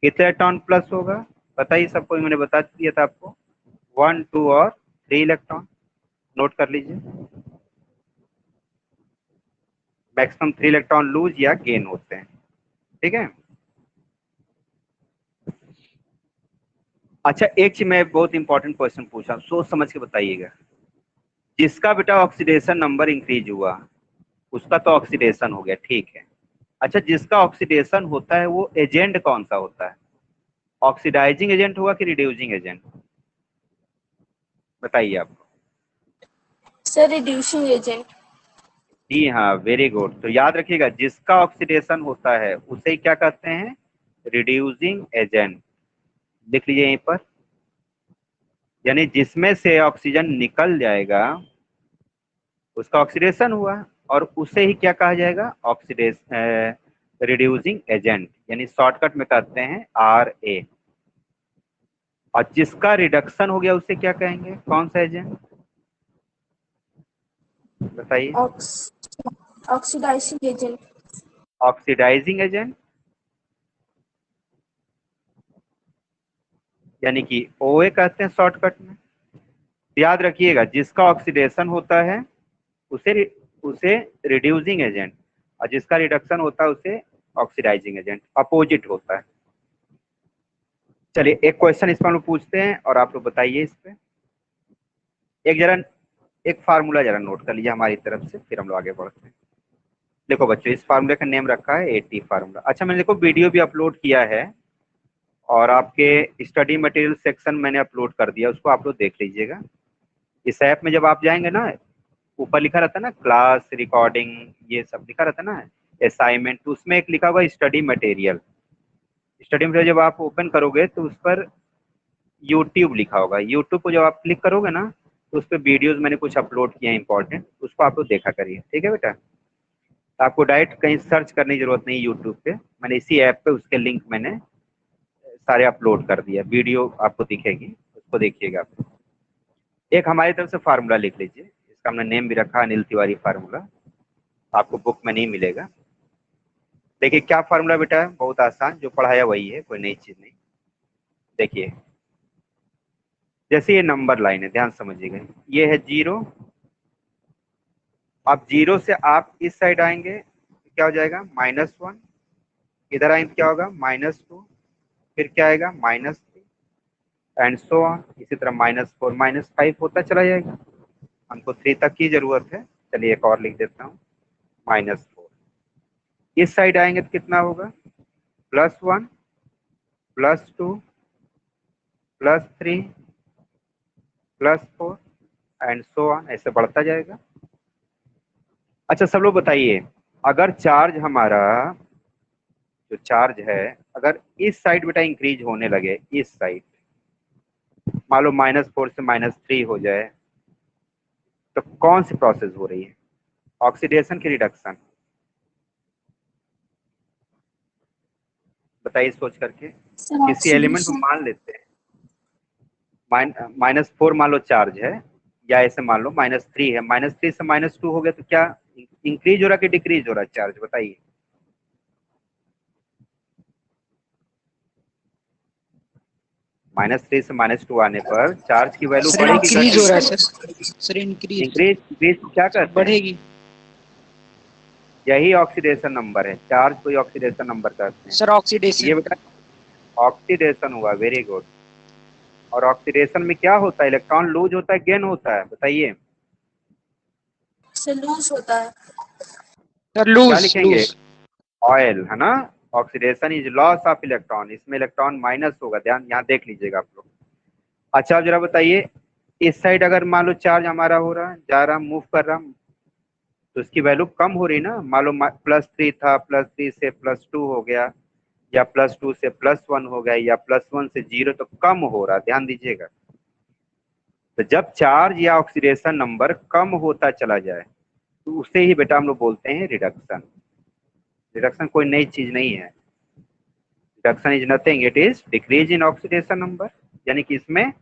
Speaker 1: कितने इलेक्ट्रॉन प्लस होगा बताइए सबको, मैंने बता दिया था आपको, 1, 2 और 3 इलेक्ट्रॉन। नोट कर लीजिए, मैक्सिमम 3 इलेक्ट्रॉन लूज या गेन होते हैं। ठीक है? अच्छा, एक चीज मैं बहुत इंपॉर्टेंट क्वेश्चन पूछा, सोच समझ के बताइएगा। जिसका बेटा ऑक्सीडेशन नंबर इंक्रीज हुआ, उसका तो ऑक्सीडेशन हो गया, ठीक है। अच्छा, जिसका ऑक्सीडेशन होता है वो एजेंट कौन सा होता है? ऑक्सीडाइजिंग एजेंट हुआ कि रिड्यूसिंग एजेंट? बताइए आप।
Speaker 3: Sir reducing agent.
Speaker 1: जी हाँ, वेरी गुड। तो याद रखिएगा, जिसका ऑक्सीडेशन होता है उसे क्या कहते हैं? Reducing agent. लिख लीजिए यहीं पर, यानी जिसमें से ऑक्सीजन निकल जाएगा उसका ऑक्सीडेशन हुआ, और उसे ही क्या कहा जाएगा? ऑक्सीडेशन रिड्यूसिंग एजेंट, यानी शॉर्टकट में कहते हैं RA। और जिसका रिडक्शन हो गया उसे क्या कहेंगे? कौन सा एजेंट? बताइए।
Speaker 3: Oxidising agent.
Speaker 1: ऑक्सीडाइजिंग एजेंट यानी कि ओए कहते हैं शॉर्टकट में। याद रखिएगा, जिसका ऑक्सीडेशन होता है उसे उसे रिड्यूसिंग एजेंट, और जिसका रिडक्शन होता है उसे ऑक्सीडाइजिंग एजेंट, अपोजिट होता है। चलिए एक क्वेश्चन इस पर हम लोग पूछते हैं और आप लोग बताइए इस पे। एक फार्मूला जरा नोट कर लीजिए हमारी तरफ से, फिर हम लोग आगे बढ़ते हैं। देखो बच्चों, इस फार्मूले का नेम रखा है एटी फार्मूला। अच्छा, मैंने देखो वीडियो भी अपलोड किया है और आपके स्टडी मटेरियल सेक्शन मैंने अपलोड कर दिया, उसको आप लोग देख लीजिएगा। इस ऐप में जब आप जाएंगे ना, ऊपर लिखा रहता है ना क्लास रिकॉर्डिंग, ये सब लिखा रहता है ना, असाइनमेंट, तो उसमें एक लिखा हुआ स्टडी मटेरियल। स्टडी मटेरियल जब आप ओपन करोगे तो उस पर यूट्यूब लिखा होगा। यूट्यूब को जब आप क्लिक करोगे ना, तो उस पर वीडियोज मैंने कुछ अपलोड किए हैं इंपॉर्टेंट, उसको आप लोग देखा करिए, ठीक है बेटा। तो आपको डायरेक्ट कहीं सर्च करने की जरूरत नहीं यूट्यूब पे, मैंने इसी ऐप पे उसके लिंक मैंने सारे अपलोड कर दिया, वीडियो आपको दिखेगी, उसको देखिएगा आप। एक हमारी तरफ से फार्मूला लिख लीजिए, इसका हमने नेम भी रखा अनिल तिवारी फार्मूला, आपको बुक में नहीं मिलेगा। देखिए क्या फार्मूला बेटा है, बहुत आसान, जो पढ़ाया वही है, कोई नई चीज नहीं। देखिए जैसे ये नंबर लाइन है, ध्यान समझिएगा, ये है 0। अब 0 से आप इस साइड आएंगे तो क्या हो जाएगा, -1। इधर आएंगे क्या होगा, -2। फिर क्या आएगा, -3 एंड सो ऑन। इसी तरह -4 -5 होता चला जाएगा। हमको 3 तक की जरूरत है। चलिए एक और लिख देता हूँ, -4। इस साइड आएंगे तो कितना होगा, +1 +2 +3 +4 एंड सो ऑन, ऐसे बढ़ता जाएगा। अच्छा सब लोग बताइए, अगर चार्ज हमारा जो चार्ज है, अगर इस साइड बेटा इंक्रीज होने लगे, इस साइड मान लो -4 से -3 हो जाए, तो कौन सी प्रोसेस हो रही है, ऑक्सीडेशन की रिडक्शन? बताइए सोच करके।
Speaker 3: सर
Speaker 1: किसी एलिमेंट को
Speaker 3: ऑक्सीडेशन।
Speaker 1: मान लेते हैं, -4 मान लो चार्ज है, या ऐसे मान लो -3 है, -3 से -2 हो गया, तो क्या इंक्रीज हो रहा है कि डिक्रीज हो रहा है चार्ज, बताइए। -3 से -2 आने पर चार्ज की वैल्यू
Speaker 2: सर
Speaker 1: बढ़ेगी
Speaker 2: इंक्रीज हो
Speaker 1: घटेगी?
Speaker 2: रहा है सर इंक्रीज।
Speaker 1: इंक्रीज, इंक्रीज क्या
Speaker 2: सर
Speaker 1: कहते हैं,
Speaker 2: बढ़ेगी।
Speaker 1: यही ऑक्सीडेशन नंबर है, चार्ज को ही ऑक्सीडेशन नंबर कहते हैं।
Speaker 2: सर
Speaker 1: ये
Speaker 2: ऑक्सीडेशन।
Speaker 1: बेटा ऑक्सीडेशन हुआ, वेरी गुड। और ऑक्सीडेशन में क्या होता है, इलेक्ट्रॉन लूज होता है, गेन होता है, बताइए।
Speaker 3: सर लूज होता है।
Speaker 2: सर
Speaker 1: क्या
Speaker 2: लूज
Speaker 1: लिखेंगे,
Speaker 2: लूज।
Speaker 1: ऑयल है ना। Oxidation is loss of electron, इसमें इलेक्ट्रॉन माइनस होगा, ध्यान यहाँ देख लीजिएगा आप लोग। अच्छा अब जरा बताइए, इस साइड अगर मान लो चार्ज हमारा हो रहा है, जा रहा, मूव कर रहा, तो इसकी वैल्यू कम हो रही ना। मान लो +3 था, +3 से +2 हो गया, या +2 से +1 हो गया, या +1 से 0, तो कम हो रहा, ध्यान दीजिएगा। तो जब चार्ज या ऑक्सीडेशन नंबर कम होता चला जाए, तो उसे ही बेटा हम लोग बोलते हैं रिडक्शन। रिडक्शन कोई नई चीज नहीं है। Reduction is nothing, it is decrease in oxidation number, यानी कि इसमें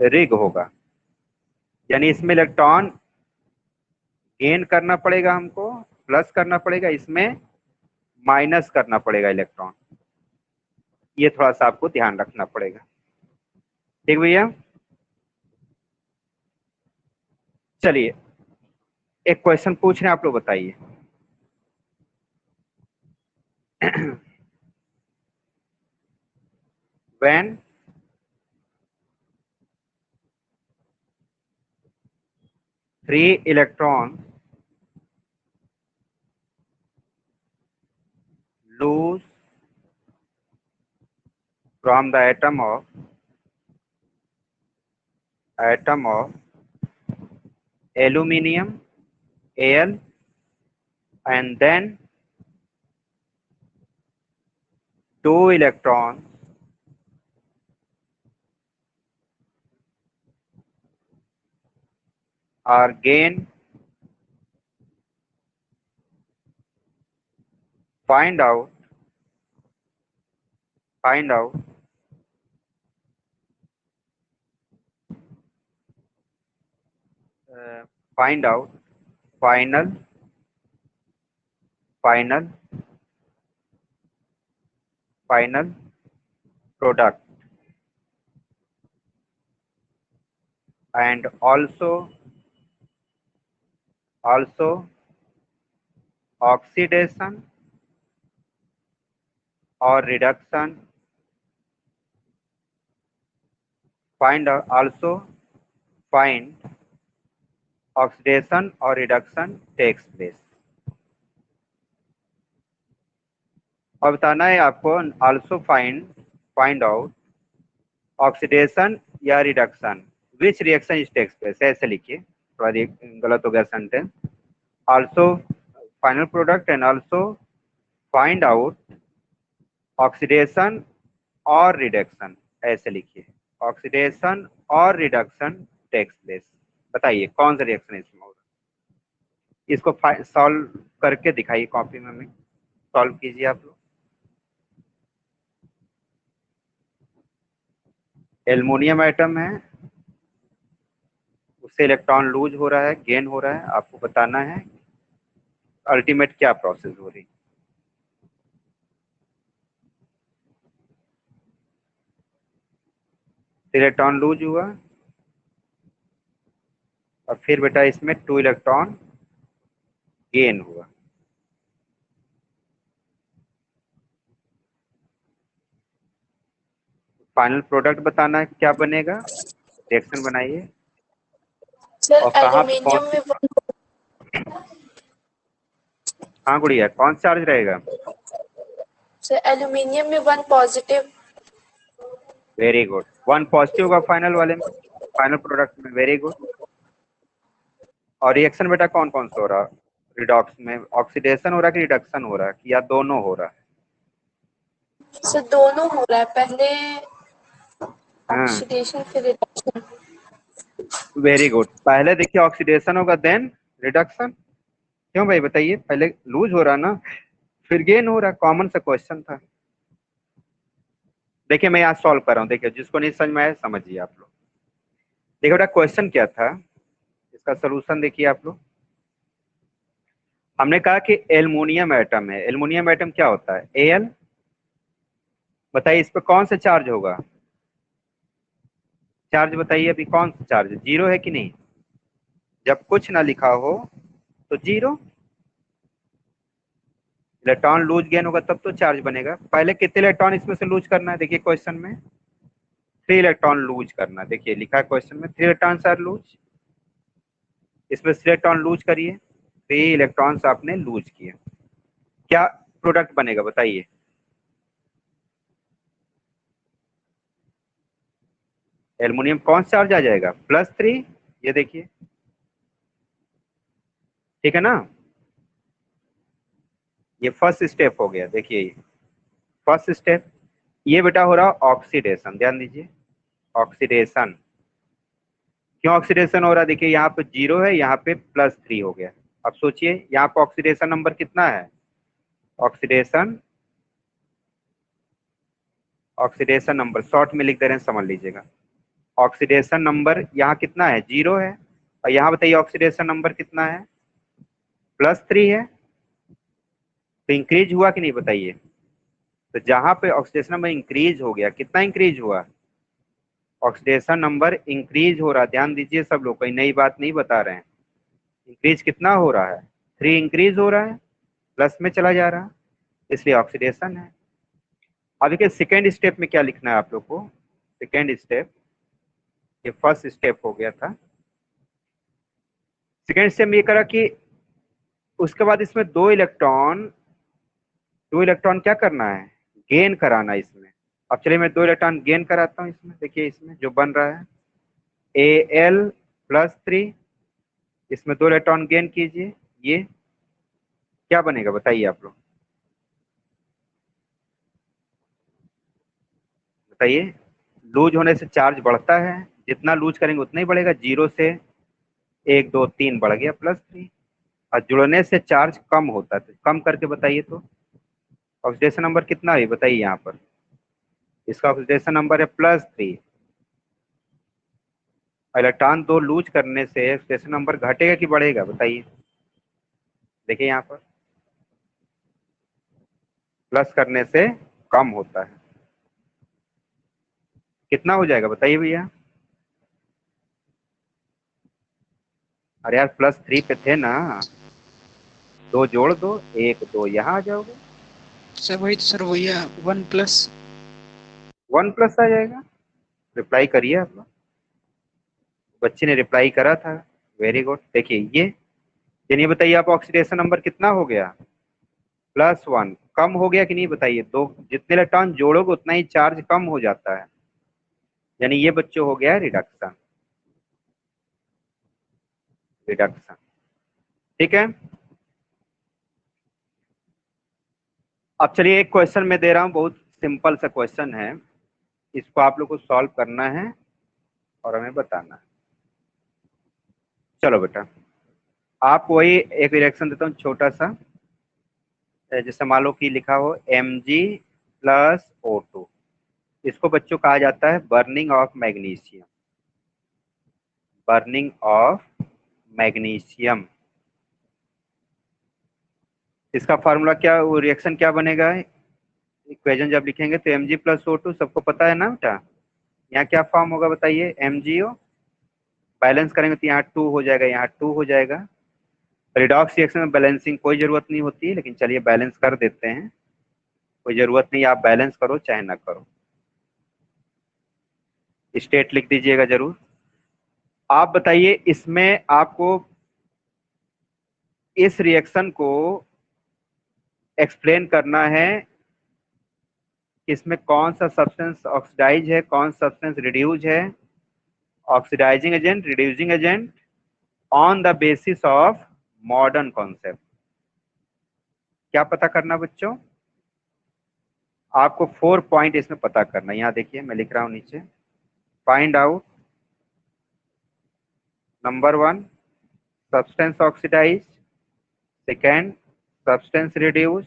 Speaker 1: रिग होगा, यानी इसमें इलेक्ट्रॉन गेन करना पड़ेगा हमको, प्लस करना पड़ेगा, इसमें माइनस करना पड़ेगा इलेक्ट्रॉन। ये थोड़ा सा आपको ध्यान रखना पड़ेगा, ठीक भैया। चलिए एक क्वेश्चन पूछ रहे हैं, आप लोग बताइए। when 3 electrons lose from the atom of aluminium Al, and then 2 electrons are gained, find out find out uh, find out final final final product and also oxidation or reduction find oxidation or reduction takes place। अब बताना है आपको also find out oxidation या reduction which reaction is takes place, ऐसे लिखिए, थोड़ा गलत हो गया sentence. also final product and also find out oxidation और रिडक्शन, ऐसे लिखिए, ऑक्सीडेशन और रिडक्शन टेक्स प्लेस। बताइए कौन सा रिएक्शन इसमें होगा, इसको सॉल्व करके दिखाइए कॉपी में, सॉल्व कीजिए आप लोग। एल्युमिनियम एटम है, उससे इलेक्ट्रॉन लूज हो रहा है, गेन हो रहा है, आपको बताना है अल्टीमेट क्या प्रोसेस हो रही। इलेक्ट्रॉन लूज हुआ और फिर बेटा इसमें 2 इलेक्ट्रॉन गेन हुआ। फाइनल प्रोडक्ट बताना है क्या बनेगा, रिएक्शन बनाइए
Speaker 3: सर
Speaker 1: और कहाँ पे
Speaker 3: एल्यूमिनियम में
Speaker 1: हाँ गुड़िया कौन सा चार्ज रहेगा।
Speaker 3: सर एल्यूमिनियम में 1 पॉजिटिव।
Speaker 1: वेरी गुड, 1 पॉजिटिव होगा फाइनल वाले में, फाइनल प्रोडक्ट में। Very good. और रिएक्शन बेटा कौन कौन सा हो रहा है रिडॉक्स में, ऑक्सीडेशन हो रहा है कि रिडक्शन हो रहा है कि या दोनों हो रहा है।
Speaker 3: सर दोनों हो रहा है, पहले
Speaker 1: हाँ
Speaker 3: ऑक्सीडेशन फिर रिडक्शन।
Speaker 1: वेरी गुड, पहले देखिए ऑक्सीडेशन होगा देन रिडक्शन। क्यों भाई बताइए, पहले लूज हो रहा ना फिर गेन हो रहा, कॉमन सा क्वेश्चन था। देखिए मैं यहाँ सॉल्व कर रहा हूँ, देखिए जिसको नहीं समझ में आया समझिए आप लोग। देखिए बेटा क्वेश्चन क्या था, इसका सोल्यूशन देखिए आप लोग। हमने कहा कि एल्युमिनियम एटम है, एल्युमिनियम एटम क्या होता है Al। बताइए इस पे कौन सा चार्ज होगा, चार्ज बताइए अभी कौन सा चार्ज, जीरो है कि नहीं। जब कुछ ना लिखा हो तो जीरो, इलेक्ट्रॉन लूज गेन होगा तब तो चार्ज बनेगा। पहले कितने इलेक्ट्रॉन इसमें से लूज करना है, देखिए क्वेश्चन में 3 इलेक्ट्रॉन लूज करना है। देखिए लिखा है क्वेश्चन में 3 इलेक्ट्रॉन आर लूज, इसमें 3 इलेक्ट्रॉन लूज करिए, 3 इलेक्ट्रॉन्स आपने लूज किए, क्या प्रोडक्ट बनेगा बताइए। एल्युमिनियम कौन सा चार्ज आ जाएगा, +3, ये देखिए ठीक है ना। ये फर्स्ट स्टेप हो गया, देखिए ये फर्स्ट स्टेप। ये बेटा हो रहा ऑक्सीडेशन, ध्यान दीजिए ऑक्सीडेशन। क्यों ऑक्सीडेशन हो रहा है, देखिए यहाँ पे 0 है, यहाँ पे +3 हो गया। अब सोचिए यहाँ पे ऑक्सीडेशन नंबर कितना है, ऑक्सीडेशन नंबर शॉर्ट में लिख दे रहे हैं, समझ लीजिएगा। ऑक्सीडेशन नंबर यहाँ कितना है, 0 है, और यहाँ बताइए ऑक्सीडेशन नंबर कितना है, +3 है। तो इंक्रीज हुआ कि नहीं बताइए। तो जहां पे ऑक्सीडेशन नंबर इंक्रीज हो गया, कितना इंक्रीज हुआ, ऑक्सीडेशन नंबर इंक्रीज हो रहा, ध्यान दीजिए सब लोग, कोई नई बात नहीं बता रहे हैं। इंक्रीज कितना हो रहा है, 3 इंक्रीज हो रहा है, प्लस में चला जा रहा है, इसलिए ऑक्सीडेशन है। अब देखिए सेकेंड स्टेप में क्या लिखना है आप लोग को, सेकेंड स्टेप, ये फर्स्ट स्टेप हो गया था। सेकेंड स्टेप में ये करा कि उसके बाद इसमें 2 इलेक्ट्रॉन क्या करना है, गेन कराना है इसमें। अब चलिए मैं 2 इलेक्ट्रॉन गेन कराता हूँ इसमें, देखिए इसमें जो बन रहा है Al+3, इसमें 2 इलेक्ट्रॉन गेन कीजिए, ये क्या बनेगा बताइए आप लोग, बताइए। लूज होने से चार्ज बढ़ता है, जितना लूज करेंगे उतना ही बढ़ेगा, 0 से 1 2 3 बढ़ गया +3, और जुड़ने से चार्ज कम होता है, तो कम करके बताइए तो ऑक्सीडेशन नंबर कितना है बताइए। यहाँ पर इसका ऑक्सीडेशन नंबर है +3, इलेक्ट्रॉन 2 लूज करने से ऑक्सीडेशन नंबर घटेगा कि बढ़ेगा बताइए। देखिए यहाँ पर प्लस करने से कम होता है, कितना हो जाएगा बताइए भैया। अरे यार +3 पे थे ना, 2 जोड़ दो, 1 2 यहाँ आ जाओगे,
Speaker 2: सर वही तो सर, वही 1 प्लस।
Speaker 1: 1 प्लस आ जाएगा। रिप्लाई करिए आप लोग। बच्चे ने रिप्लाई करा था, वेरी गुड। देखिए ये बताइए आप, ऑक्सीडेशन नंबर कितना हो गया, +1। कम हो गया कि नहीं बताइए, दो जितने इलेक्ट्रॉन जोड़ोगे उतना ही चार्ज कम हो जाता है, यानी ये बच्चों हो गया रिडक्शन। रिडक्शन, ठीक है। अब चलिए एक क्वेश्चन मैं दे रहा हूँ, बहुत सिंपल सा क्वेश्चन है, इसको आप लोग को सॉल्व करना है और हमें बताना है। चलो बेटा, आप वही एक रिएक्शन देता हूँ छोटा सा, जैसे मान लो कि लिखा हो Mg+O2, इसको बच्चों कहा जाता है burning of magnesium. Burning of magnesium, इसका फार्मूला क्या, वो रिएक्शन क्या बनेगा, इक्वेशन जब लिखेंगे तो Mg+O2 सबको पता है ना बेटा। यहाँ क्या फॉर्म होगा बताइए, MgO, बैलेंस करेंगे तो यहाँ 2 हो जाएगा, यहाँ 2 हो जाएगा। रिडॉक्स रिएक्शन में बैलेंसिंग कोई जरूरत नहीं होती है, लेकिन चलिए बैलेंस कर देते हैं, कोई जरूरत नहीं, आप बैलेंस करो चाहे ना करो। स्टेट लिख दीजिएगा जरूर। आप बताइए इसमें आपको इस रिएक्शन को एक्सप्लेन करना है, इसमें कौन सा सब्सटेंस ऑक्सीडाइज है, कौन सा सब्सटेंस रिड्यूज है, oxidising agent, reducing agent, on the basis of modern concept. क्या पता करना बच्चों, आपको 4 पॉइंट इसमें पता करना। यहाँ देखिए मैं लिख रहा हूँ नीचे, find out number 1 substance oxidise, second substance reduce,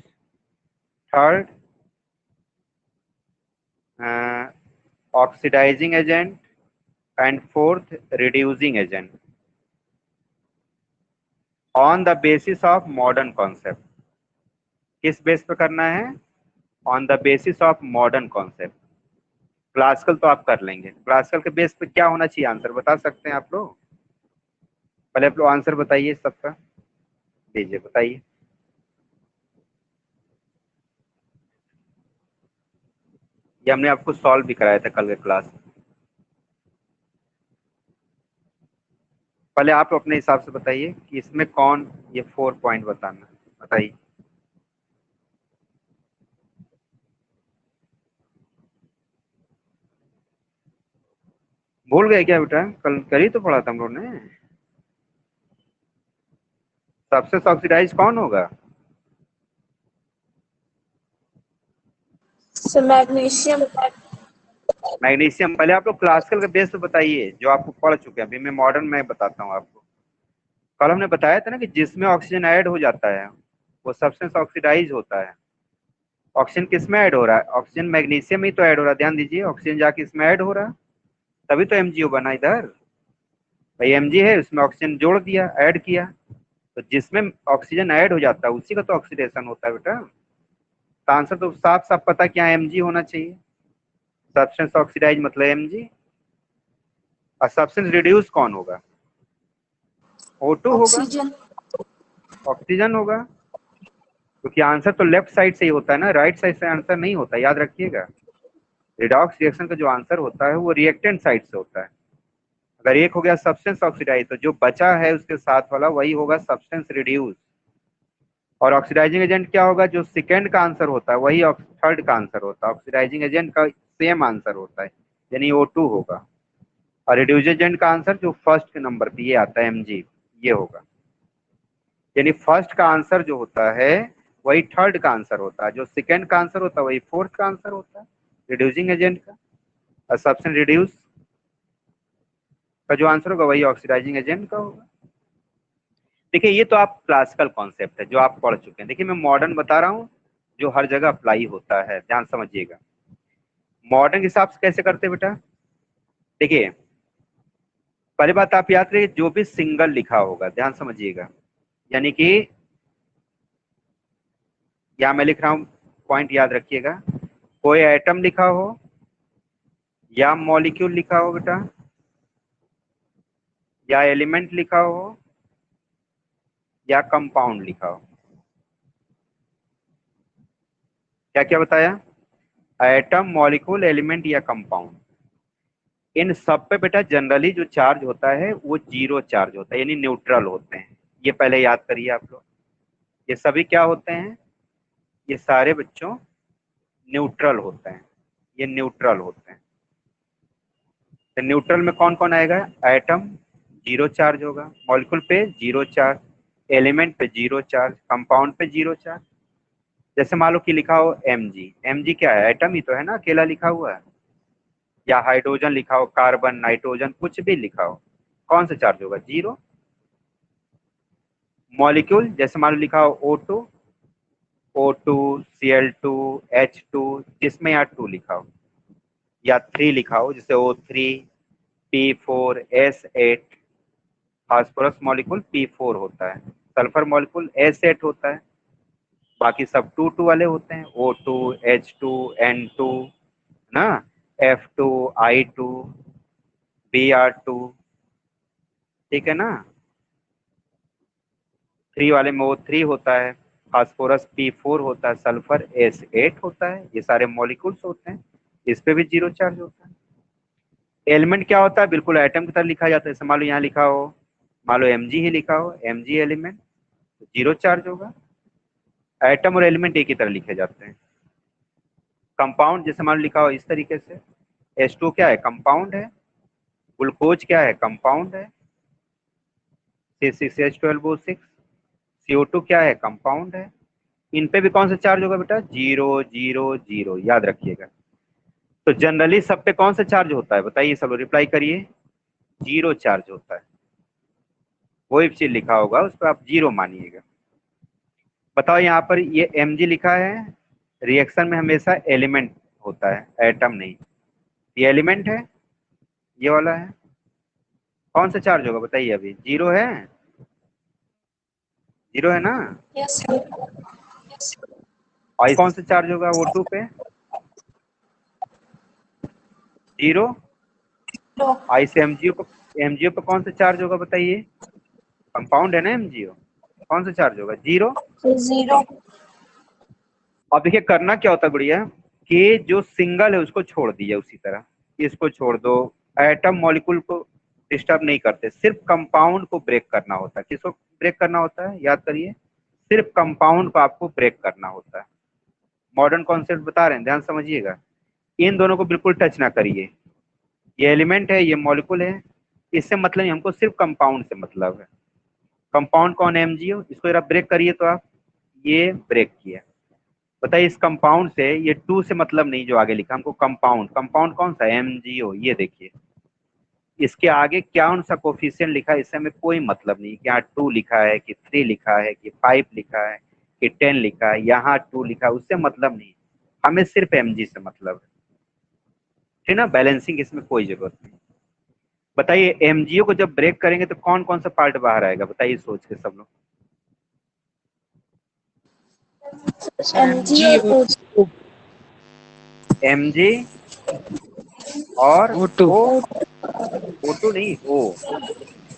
Speaker 1: third oxidising agent, and fourth reducing agent on the basis of modern concept. किस बेस पे करना है, on the basis of modern concept. Classical तो आप कर लेंगे, क्लासिकल के बेस पे क्या होना चाहिए, आंसर बता सकते हैं आप लोग, पहले आप लोग आंसर बताइए सबका, दीजिए बताइए। ये हमने आपको सॉल्व भी कराया था कल के क्लास में। पहले आप अपने हिसाब से बताइए कि इसमें कौन, ये 4 पॉइंट बताना, बताइए। भूल गए क्या बेटा, कल ही तो पढ़ा था हम लोग ने। सबसे ऑक्सीडाइज कौन होगा,
Speaker 3: So magnesium.
Speaker 1: मैग्नीशियम। पहले आप लोग क्लासिकल के बेस पे बताइए, जो आपको पढ़ चुके हैं, अभी मैं मॉडर्न में बताता हूँ आपको। कल हमने बताया था ना कि जिसमें ऑक्सीजन ऐड हो जाता है वो सब्सटेंस ऑक्सीडाइज होता है। ऑक्सीजन किस में ऐड हो रहा है, ऑक्सीजन मैग्नीशियम ही तो ऐड हो रहा है, ध्यान दीजिए, ऑक्सीजन जाके इसमें ऐड हो रहा है, तभी तो MgO बना इधर। भाई Mg है, उसमें ऑक्सीजन जोड़ दिया, ऐड किया, तो जिसमें ऑक्सीजन ऐड हो जाता है उसी का तो ऑक्सीडेशन होता है बेटा। तो आंसर तो साफ साफ पता क्या, Mg होना चाहिए। सब्सटेंस ऑक्सीडाइज मतलब Mg, और सब्सटेंस रिड्यूस कौन होगा, O2 होगा,
Speaker 3: Oxygen.
Speaker 1: ऑक्सीजन होगा, क्योंकि आंसर तो लेफ्ट साइड से ही होता है ना, राइट साइड से आंसर नहीं होता, याद रखिएगा। रिडॉक्स रिएक्शन का जो आंसर होता है वो रिएक्टेंट साइड से होता है। अगर एक हो गया सब्सटेंस ऑक्सीडाइज, तो जो बचा है उसके साथ वाला वही होगा सब्सटेंस रिड्यूस। और ऑक्सीडाइजिंग एजेंट क्या होगा, जो सेकेंड का आंसर होता है वही थर्ड का आंसर होता है, ऑक्सीडाइजिंग एजेंट का सेम आंसर होता है, यानी O2 होगा। और रिड्यूस एजेंट का आंसर जो फर्स्ट के नंबर पे ये आता है Mg, ये होगा। यानी फर्स्ट का आंसर जो होता है वही थर्ड का आंसर होता है, जो सेकेंड का आंसर होता है वही फोर्थ का आंसर होता है रिड्यूसिंग एजेंट का, और सब्सटेंस रिड्यूस का जो आंसर होगा वही ऑक्सीडाइजिंग एजेंट का होगा। देखिए ये तो आप क्लासिकल कॉन्सेप्ट है जो आप पढ़ चुके हैं। देखिए मैं मॉडर्न बता रहा हूँ जो हर जगह अप्लाई होता है, ध्यान समझिएगा। मॉडर्न के हिसाब से कैसे करते हैं बेटा, देखिए पहली बात आप याद रखिए, जो भी सिंगल लिखा होगा ध्यान समझिएगा, यानी कि यहाँ मैं लिख रहा हूँ, पॉइंट याद रखिएगा, कोई एटम लिखा हो या मॉलिक्यूल लिखा हो बेटा, या एलिमेंट लिखा हो या कंपाउंड लिखा हो, क्या क्या बताया, एटम, मॉलिक्यूल, एलिमेंट या कंपाउंड, इन सब पे बेटा जनरली जो चार्ज होता है वो जीरो चार्ज होता है, यानी न्यूट्रल होते हैं। ये पहले याद करिए आप लोग, ये सभी क्या होते हैं, ये सारे बच्चों न्यूट्रल होते हैं, ये न्यूट्रल होते हैं। तो न्यूट्रल में कौन कौन आएगा, एटम जीरो चार्ज होगा, मॉलिक्यूल पे जीरो चार्ज, एलिमेंट पे जीरो चार्ज, कंपाउंड पे जीरो चार्ज। जैसे मान लो कि लिखा हो Mg, Mg क्या है, एटम ही तो है ना, अकेला लिखा हुआ है, या हाइड्रोजन लिखा हो, कार्बन, नाइट्रोजन, कुछ भी लिखा हो, कौन सा चार्ज होगा, जीरो। मॉलिक्यूल जैसे मान लो लिखा हो O2, O2, Cl2, H2, जिसमें यहाँ 2 लिखा हो, या 3 लिखा हो, जैसे O3, P4, S8, phosphorus molecule P4 होता है, सल्फर मॉलिक्यूल S8 होता है, बाकी सब 2 वाले होते हैं, O2, H2, N2 ना, F2, I2, Br2, ठीक है ना। 3 वाले में O3 होता है, फास्फोरस P4 होता है, सल्फर S8 होता है, ये सारे मॉलिक्यूल्स होते हैं, इस पे भी जीरो चार्ज होता है। एलिमेंट क्या होता है, बिल्कुल एटम की तरह लिखा जाता है, जैसे मान लो यहाँ लिखा हो, मान लो Mg ही लिखा हो, Mg एलिमेंट, तो जीरो चार्ज होगा। एटम और एलिमेंट एक ही तरह लिखे जाते हैं। कंपाउंड जैसे मान लो लिखा हो इस तरीके से, H2 क्या है, कंपाउंड है, ग्लूकोज क्या है, कंपाउंड है, C6H12O6, CO2 क्या है, कंपाउंड है। इन पे भी कौन सा चार्ज होगा बेटा, जीरो जीरो जीरो, याद रखिएगा। तो जनरली सब पे कौन सा चार्ज होता है बताइए, सब रिप्लाई करिए, जीरो चार्ज होता है। कोई भी चीज लिखा होगा उस पर आप जीरो मानिएगा। बताओ यहाँ पर ये Mg लिखा है, रिएक्शन में हमेशा एलिमेंट होता है, एटम नहीं। ये एलिमेंट है, ये वाला है, कौन सा चार्ज होगा बताइए, अभी जीरो है, जीरो है ना।
Speaker 3: Yes, sir.
Speaker 1: और कौन सा चार्ज होगा O2 पे, जीरो।
Speaker 3: No.
Speaker 1: और इस MgO पे कौन सा चार्ज होगा बताइए, कंपाउंड है ना MgO, कौन सा चार्ज होगा, जीरो।
Speaker 3: Zero.
Speaker 1: अब देखिए करना क्या होता है गुड़िया, कि जो सिंगल है उसको छोड़ दीजिए उसी तरह, इसको छोड़ दो, एटम मॉलिक्यूल को डिस्टर्ब नहीं करते, सिर्फ कंपाउंड को ब्रेक करना होता है। किसको ब्रेक करना होता है, याद करिए, सिर्फ कंपाउंड को आपको ब्रेक करना होता है। मॉडर्न कॉन्सेप्ट बता रहे हैं, ध्यान समझिएगा। इन दोनों को बिल्कुल टच ना करिए, ये एलिमेंट है, ये मॉलिक्यूल है, इससे मतलब नहीं, हमको सिर्फ कंपाउंड से मतलब है। कंपाउंड कौन है, MgO, इसको जरा ब्रेक करिए तो आप, ये ब्रेक किया। बताइए इस कंपाउंड से, ये 2 से मतलब नहीं जो आगे लिखा, हमको कंपाउंड, कंपाउंड कौन सा, MgO, ये देखिए, इसके आगे क्या कौन सा कोफिशिएंट लिखा है इससे हमें कोई मतलब नहीं, कि यहाँ 2 लिखा है कि 3 लिखा है कि 5 लिखा है कि 10 लिखा है, यहाँ 2 लिखा है, उससे मतलब नहीं, हमें सिर्फ Mg से मतलब है, ठीक ना। बैलेंसिंग इसमें कोई जरूरत नहीं। बताइए MgO को जब ब्रेक करेंगे तो कौन कौन सा पार्ट बाहर आएगा, बताइए सोच के सब लोग।
Speaker 3: Mg और O.
Speaker 1: Mg और
Speaker 2: O2
Speaker 1: O2 नहीं, O,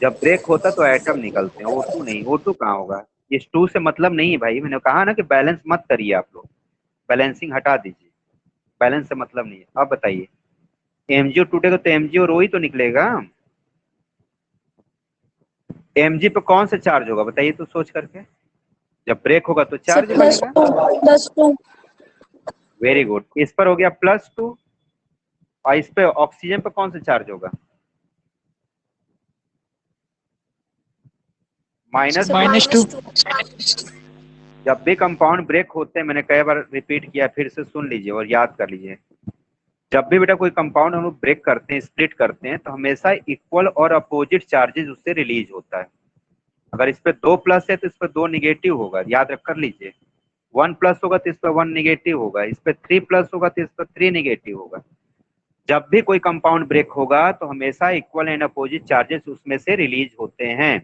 Speaker 1: जब ब्रेक होता तो एटम निकलते हैं, O2 नहीं, O2 कहाँ होगा, इस 2 से मतलब नहीं है भाई, मैंने कहा ना कि बैलेंस मत करिए आप लोग, बैलेंसिंग हटा दीजिए, बैलेंस से मतलब नहीं है। अब बताइए MgO टूटेगा तो MgO रो ही तो निकलेगा, Mg पे कौन सा चार्ज होगा बताइए तो सोच करके, जब ब्रेक होगा तो
Speaker 3: से
Speaker 1: चार्ज बनेगा।
Speaker 3: +2.
Speaker 1: वेरी गुड, इस पर हो गया +2, और इस पे ऑक्सीजन पे कौन सा चार्ज होगा,
Speaker 2: -2
Speaker 3: -2.
Speaker 1: जब भी कंपाउंड ब्रेक होते हैं, मैंने कई बार रिपीट किया, फिर से सुन लीजिए और याद कर लीजिए, जब भी बेटा कोई कंपाउंड हम लोग ब्रेक करते हैं, स्प्लिट करते हैं, तो हमेशा इक्वल और अपोजिट चार्जेस उससे रिलीज होता है। अगर इस पे 2 प्लस है तो इस पे 2 निगेटिव होगा, याद रख कर लीजिए। 1 प्लस होगा तो इस पे 1 निगेटिव होगा, इस पे 3 प्लस होगा तो इस पे 3 निगेटिव होगा। जब भी कोई कंपाउंड ब्रेक होगा तो हमेशा इक्वल एंड अपोजिट चार्जेस उसमें से रिलीज होते हैं,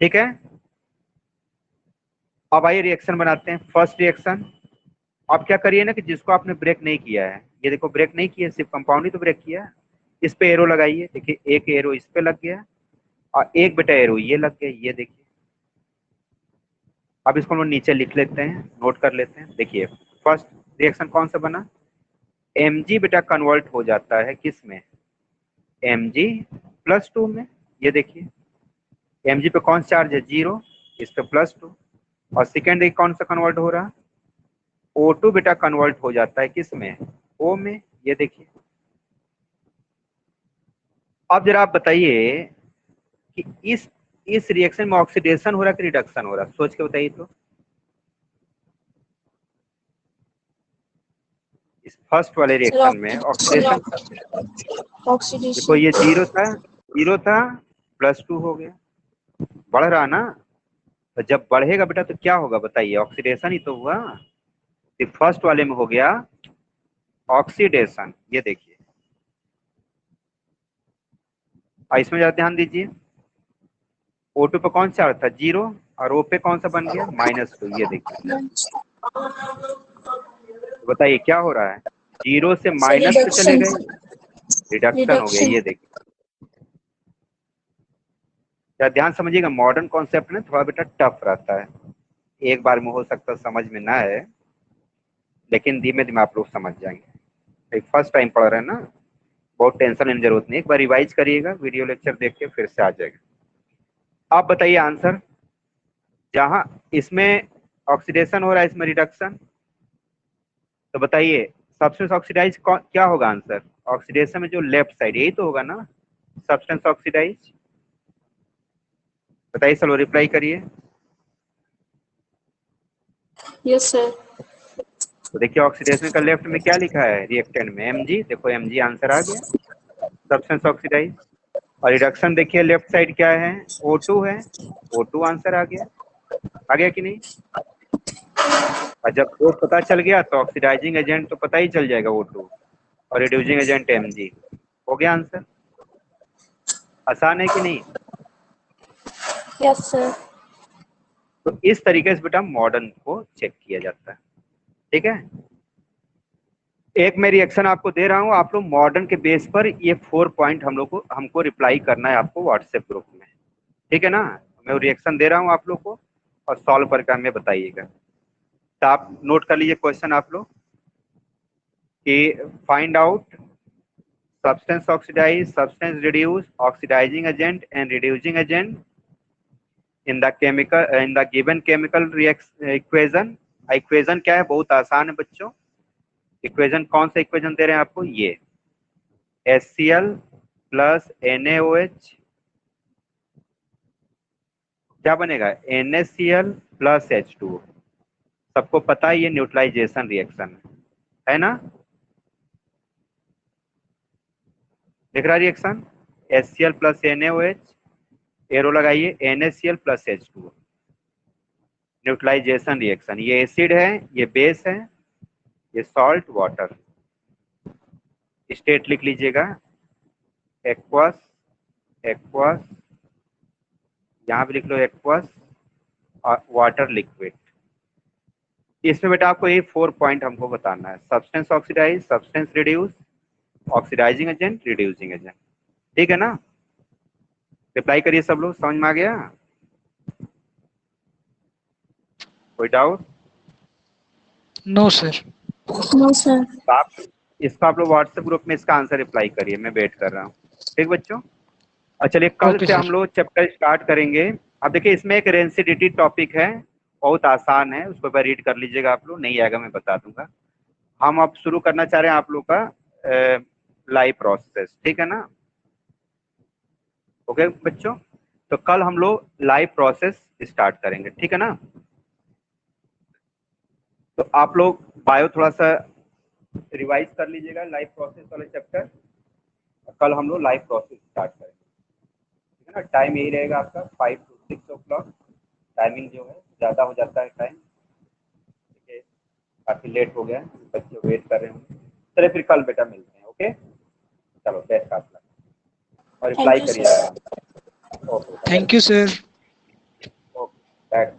Speaker 1: ठीक है। अब आइए रिएक्शन बनाते हैं। फर्स्ट रिएक्शन, आप क्या करिए ना कि जिसको आपने ब्रेक नहीं किया है, ये देखो ब्रेक नहीं किया, सिर्फ कंपाउंड ही तो ब्रेक किया है, इस पे एरो लगाइए। देखिए एक एरो इस पे लग गया और एक बेटा एरो ये लग गया, ये देखिए। अब इसको हम लोग नीचे लिख लेते हैं, नोट कर लेते हैं। देखिए फर्स्ट रिएक्शन कौन सा बना, Mg बेटा कन्वर्ट हो जाता है किस में, Mg+2 में। ये देखिए Mg पे कौन सा चार्ज है, 0, इस पे +2। और सेकेंड देखिए कौन सा कन्वर्ट हो रहा, O2 बेटा कन्वर्ट हो जाता है किस में, O में। ये देखिए अब जरा आप बताइए कि इस रिएक्शन में ऑक्सीडेशन हो रहा है कि रिडक्शन हो रहा है, सोच के बताइए तो। इस फर्स्ट वाले रिएक्शन में ऑक्सीडेशन, देखो
Speaker 3: ऑक्सीडेशन।
Speaker 1: ये 0 था +2 हो गया, बढ़ रहा ना। तो जब बढ़ेगा बेटा तो क्या होगा बताइए, ऑक्सीडेशन ही तो हुआ। तो फर्स्ट वाले में हो गया ऑक्सीडेशन, ये देखिए। और इसमें जरा ध्यान दीजिए, O2 पे कौन सा चार्ज था, 0, और O पे कौन सा बन गया, -2। ये देखिए तो बताइए क्या हो रहा है, 0 से माइनस पे चले
Speaker 3: रिडक्शन।
Speaker 1: गए, रिडक्शन हो गया।
Speaker 3: रिडक्शन।
Speaker 1: ये देखिए क्या ध्यान समझिएगा, मॉडर्न कॉन्सेप्ट में थोड़ा बेटा टफ रहता है, एक बार में हो सकता है समझ में ना आए, लेकिन धीमे धीमे आप लोग समझ जाएंगे। फर्स्ट टाइम पढ़ रहे हैं ना, बहुत टेंशन लेने जरूरत नहीं, एक बार रिवाइज करिएगा, वीडियो लेक्चर देख के फिर से आ जाएगा। आप बताइए आंसर, जहां इसमें ऑक्सीडेशन हो रहा है इसमें रिडक्शन, तो बताइए सब्सटेंस ऑक्सीडाइज क्या होगा आंसर, ऑक्सीडेशन में जो लेफ्ट साइड यही तो होगा ना, सब्सटेंस ऑक्सीडाइज। बताइए चलो रिप्लाई करिए।
Speaker 3: Yes sir.
Speaker 1: तो देखिए ऑक्सीडेशन का लेफ्ट में क्या लिखा है, रिएक्टेंट में Mg, देखो Mg आंसर आ गया, सब्सटेंस ऑक्सीडाइज। और रिडक्शन देखिए लेफ्ट साइड क्या है, O2 है, O2 आंसर आ गया कि नहीं। और जब वो पता चल गया तो ऑक्सीडाइजिंग एजेंट तो पता ही चल जाएगा O2, और रिड्यूसिंग एजेंट Mg, हो गया आंसर। आसान है कि नहीं।
Speaker 3: Yes sir.
Speaker 1: तो इस तरीके से बेटा मॉडर्न को चेक किया जाता है, ठीक है। एक मैं रिएक्शन आपको दे रहा हूँ, आप लोग मॉडर्न के बेस पर ये 4 पॉइंट हमको रिप्लाई करना है आपको व्हाट्सएप ग्रुप में, ठीक है ना। मैं रिएक्शन दे रहा हूँ आप लोग को, और सॉल्व करके हमें बताइएगा। तो आप नोट कर लीजिए क्वेश्चन आप लोग कि find out substance oxidize, substance reduce, oxidizing agent and reducing agent in the given chemical equation। Equation क्या है, बहुत आसान है बच्चों। इक्वेशन कौन सा इक्वेशन दे रहे हैं आपको, ये HCl प्लस NaOH क्या बनेगा, NaCl प्लस H2O। सबको पता है ये न्यूट्रलाइजेशन रिएक्शन है ना। देख रहा reaction, HCl plus NaOH, arrow लगाइए, NaCl plus H2O, neutralisation reaction. ये एसिड है, ये बेस है, ये सॉल्ट वाटर। स्टेट लिख लीजिएगा, एक्वस, एक्वस, यहाँ भी लिख लो एक्वस, और वाटर लिक्विड। इसमें बेटा आपको ये 4 पॉइंट हमको बताना है, substance oxidise, substance reduce, oxidising agent, reducing agent, ठीक है ना। रिप्लाई करिए सब लोग, समझ में आ गया, कोई doubt.
Speaker 2: No sir.
Speaker 3: No sir.
Speaker 1: तो आप इसको आप लोग व्हाट्सएप ग्रुप में इसका आंसर रिप्लाई करिए, मैं वेट कर रहा हूँ, ठीक बच्चों। और चलिए कल
Speaker 2: ओके
Speaker 1: से हम
Speaker 2: सर।
Speaker 1: लोग चैप्टर स्टार्ट करेंगे। अब देखिए इसमें एक रेंसिडिटी टॉपिक है, बहुत आसान है, उसको पर रीड कर लीजिएगा आप लोग, नहीं आएगा मैं बता दूंगा। हम अब शुरू करना चाह रहे हैं आप लोग का लाइव प्रोसेस, ठीक है ना। ओके बच्चों, तो कल हम लोग लाइव प्रोसेस स्टार्ट करेंगे, ठीक है ना। तो आप लोग बायो थोड़ा सा रिवाइज कर लीजिएगा, लाइव प्रोसेस वाले चैप्टर। कल हम लोग लाइव प्रोसेस स्टार्ट करेंगे, ठीक है ना। टाइम यही रहेगा आपका 5 to 6 o'clock, टाइमिंग जो है ज़्यादा हो जाता है टाइम, ठीक है, काफ़ी लेट हो गया है, बच्चे वेट कर रहे होंगे। चलिए फिर कल बेटा मिलते हैं, ओके, चलो बेस्ट आप लोग, और
Speaker 3: थैंक
Speaker 1: रिप्लाई
Speaker 3: यू
Speaker 1: करिएगा।
Speaker 3: Sir.
Speaker 1: Okay
Speaker 2: thank you sir.
Speaker 1: Okay बैठ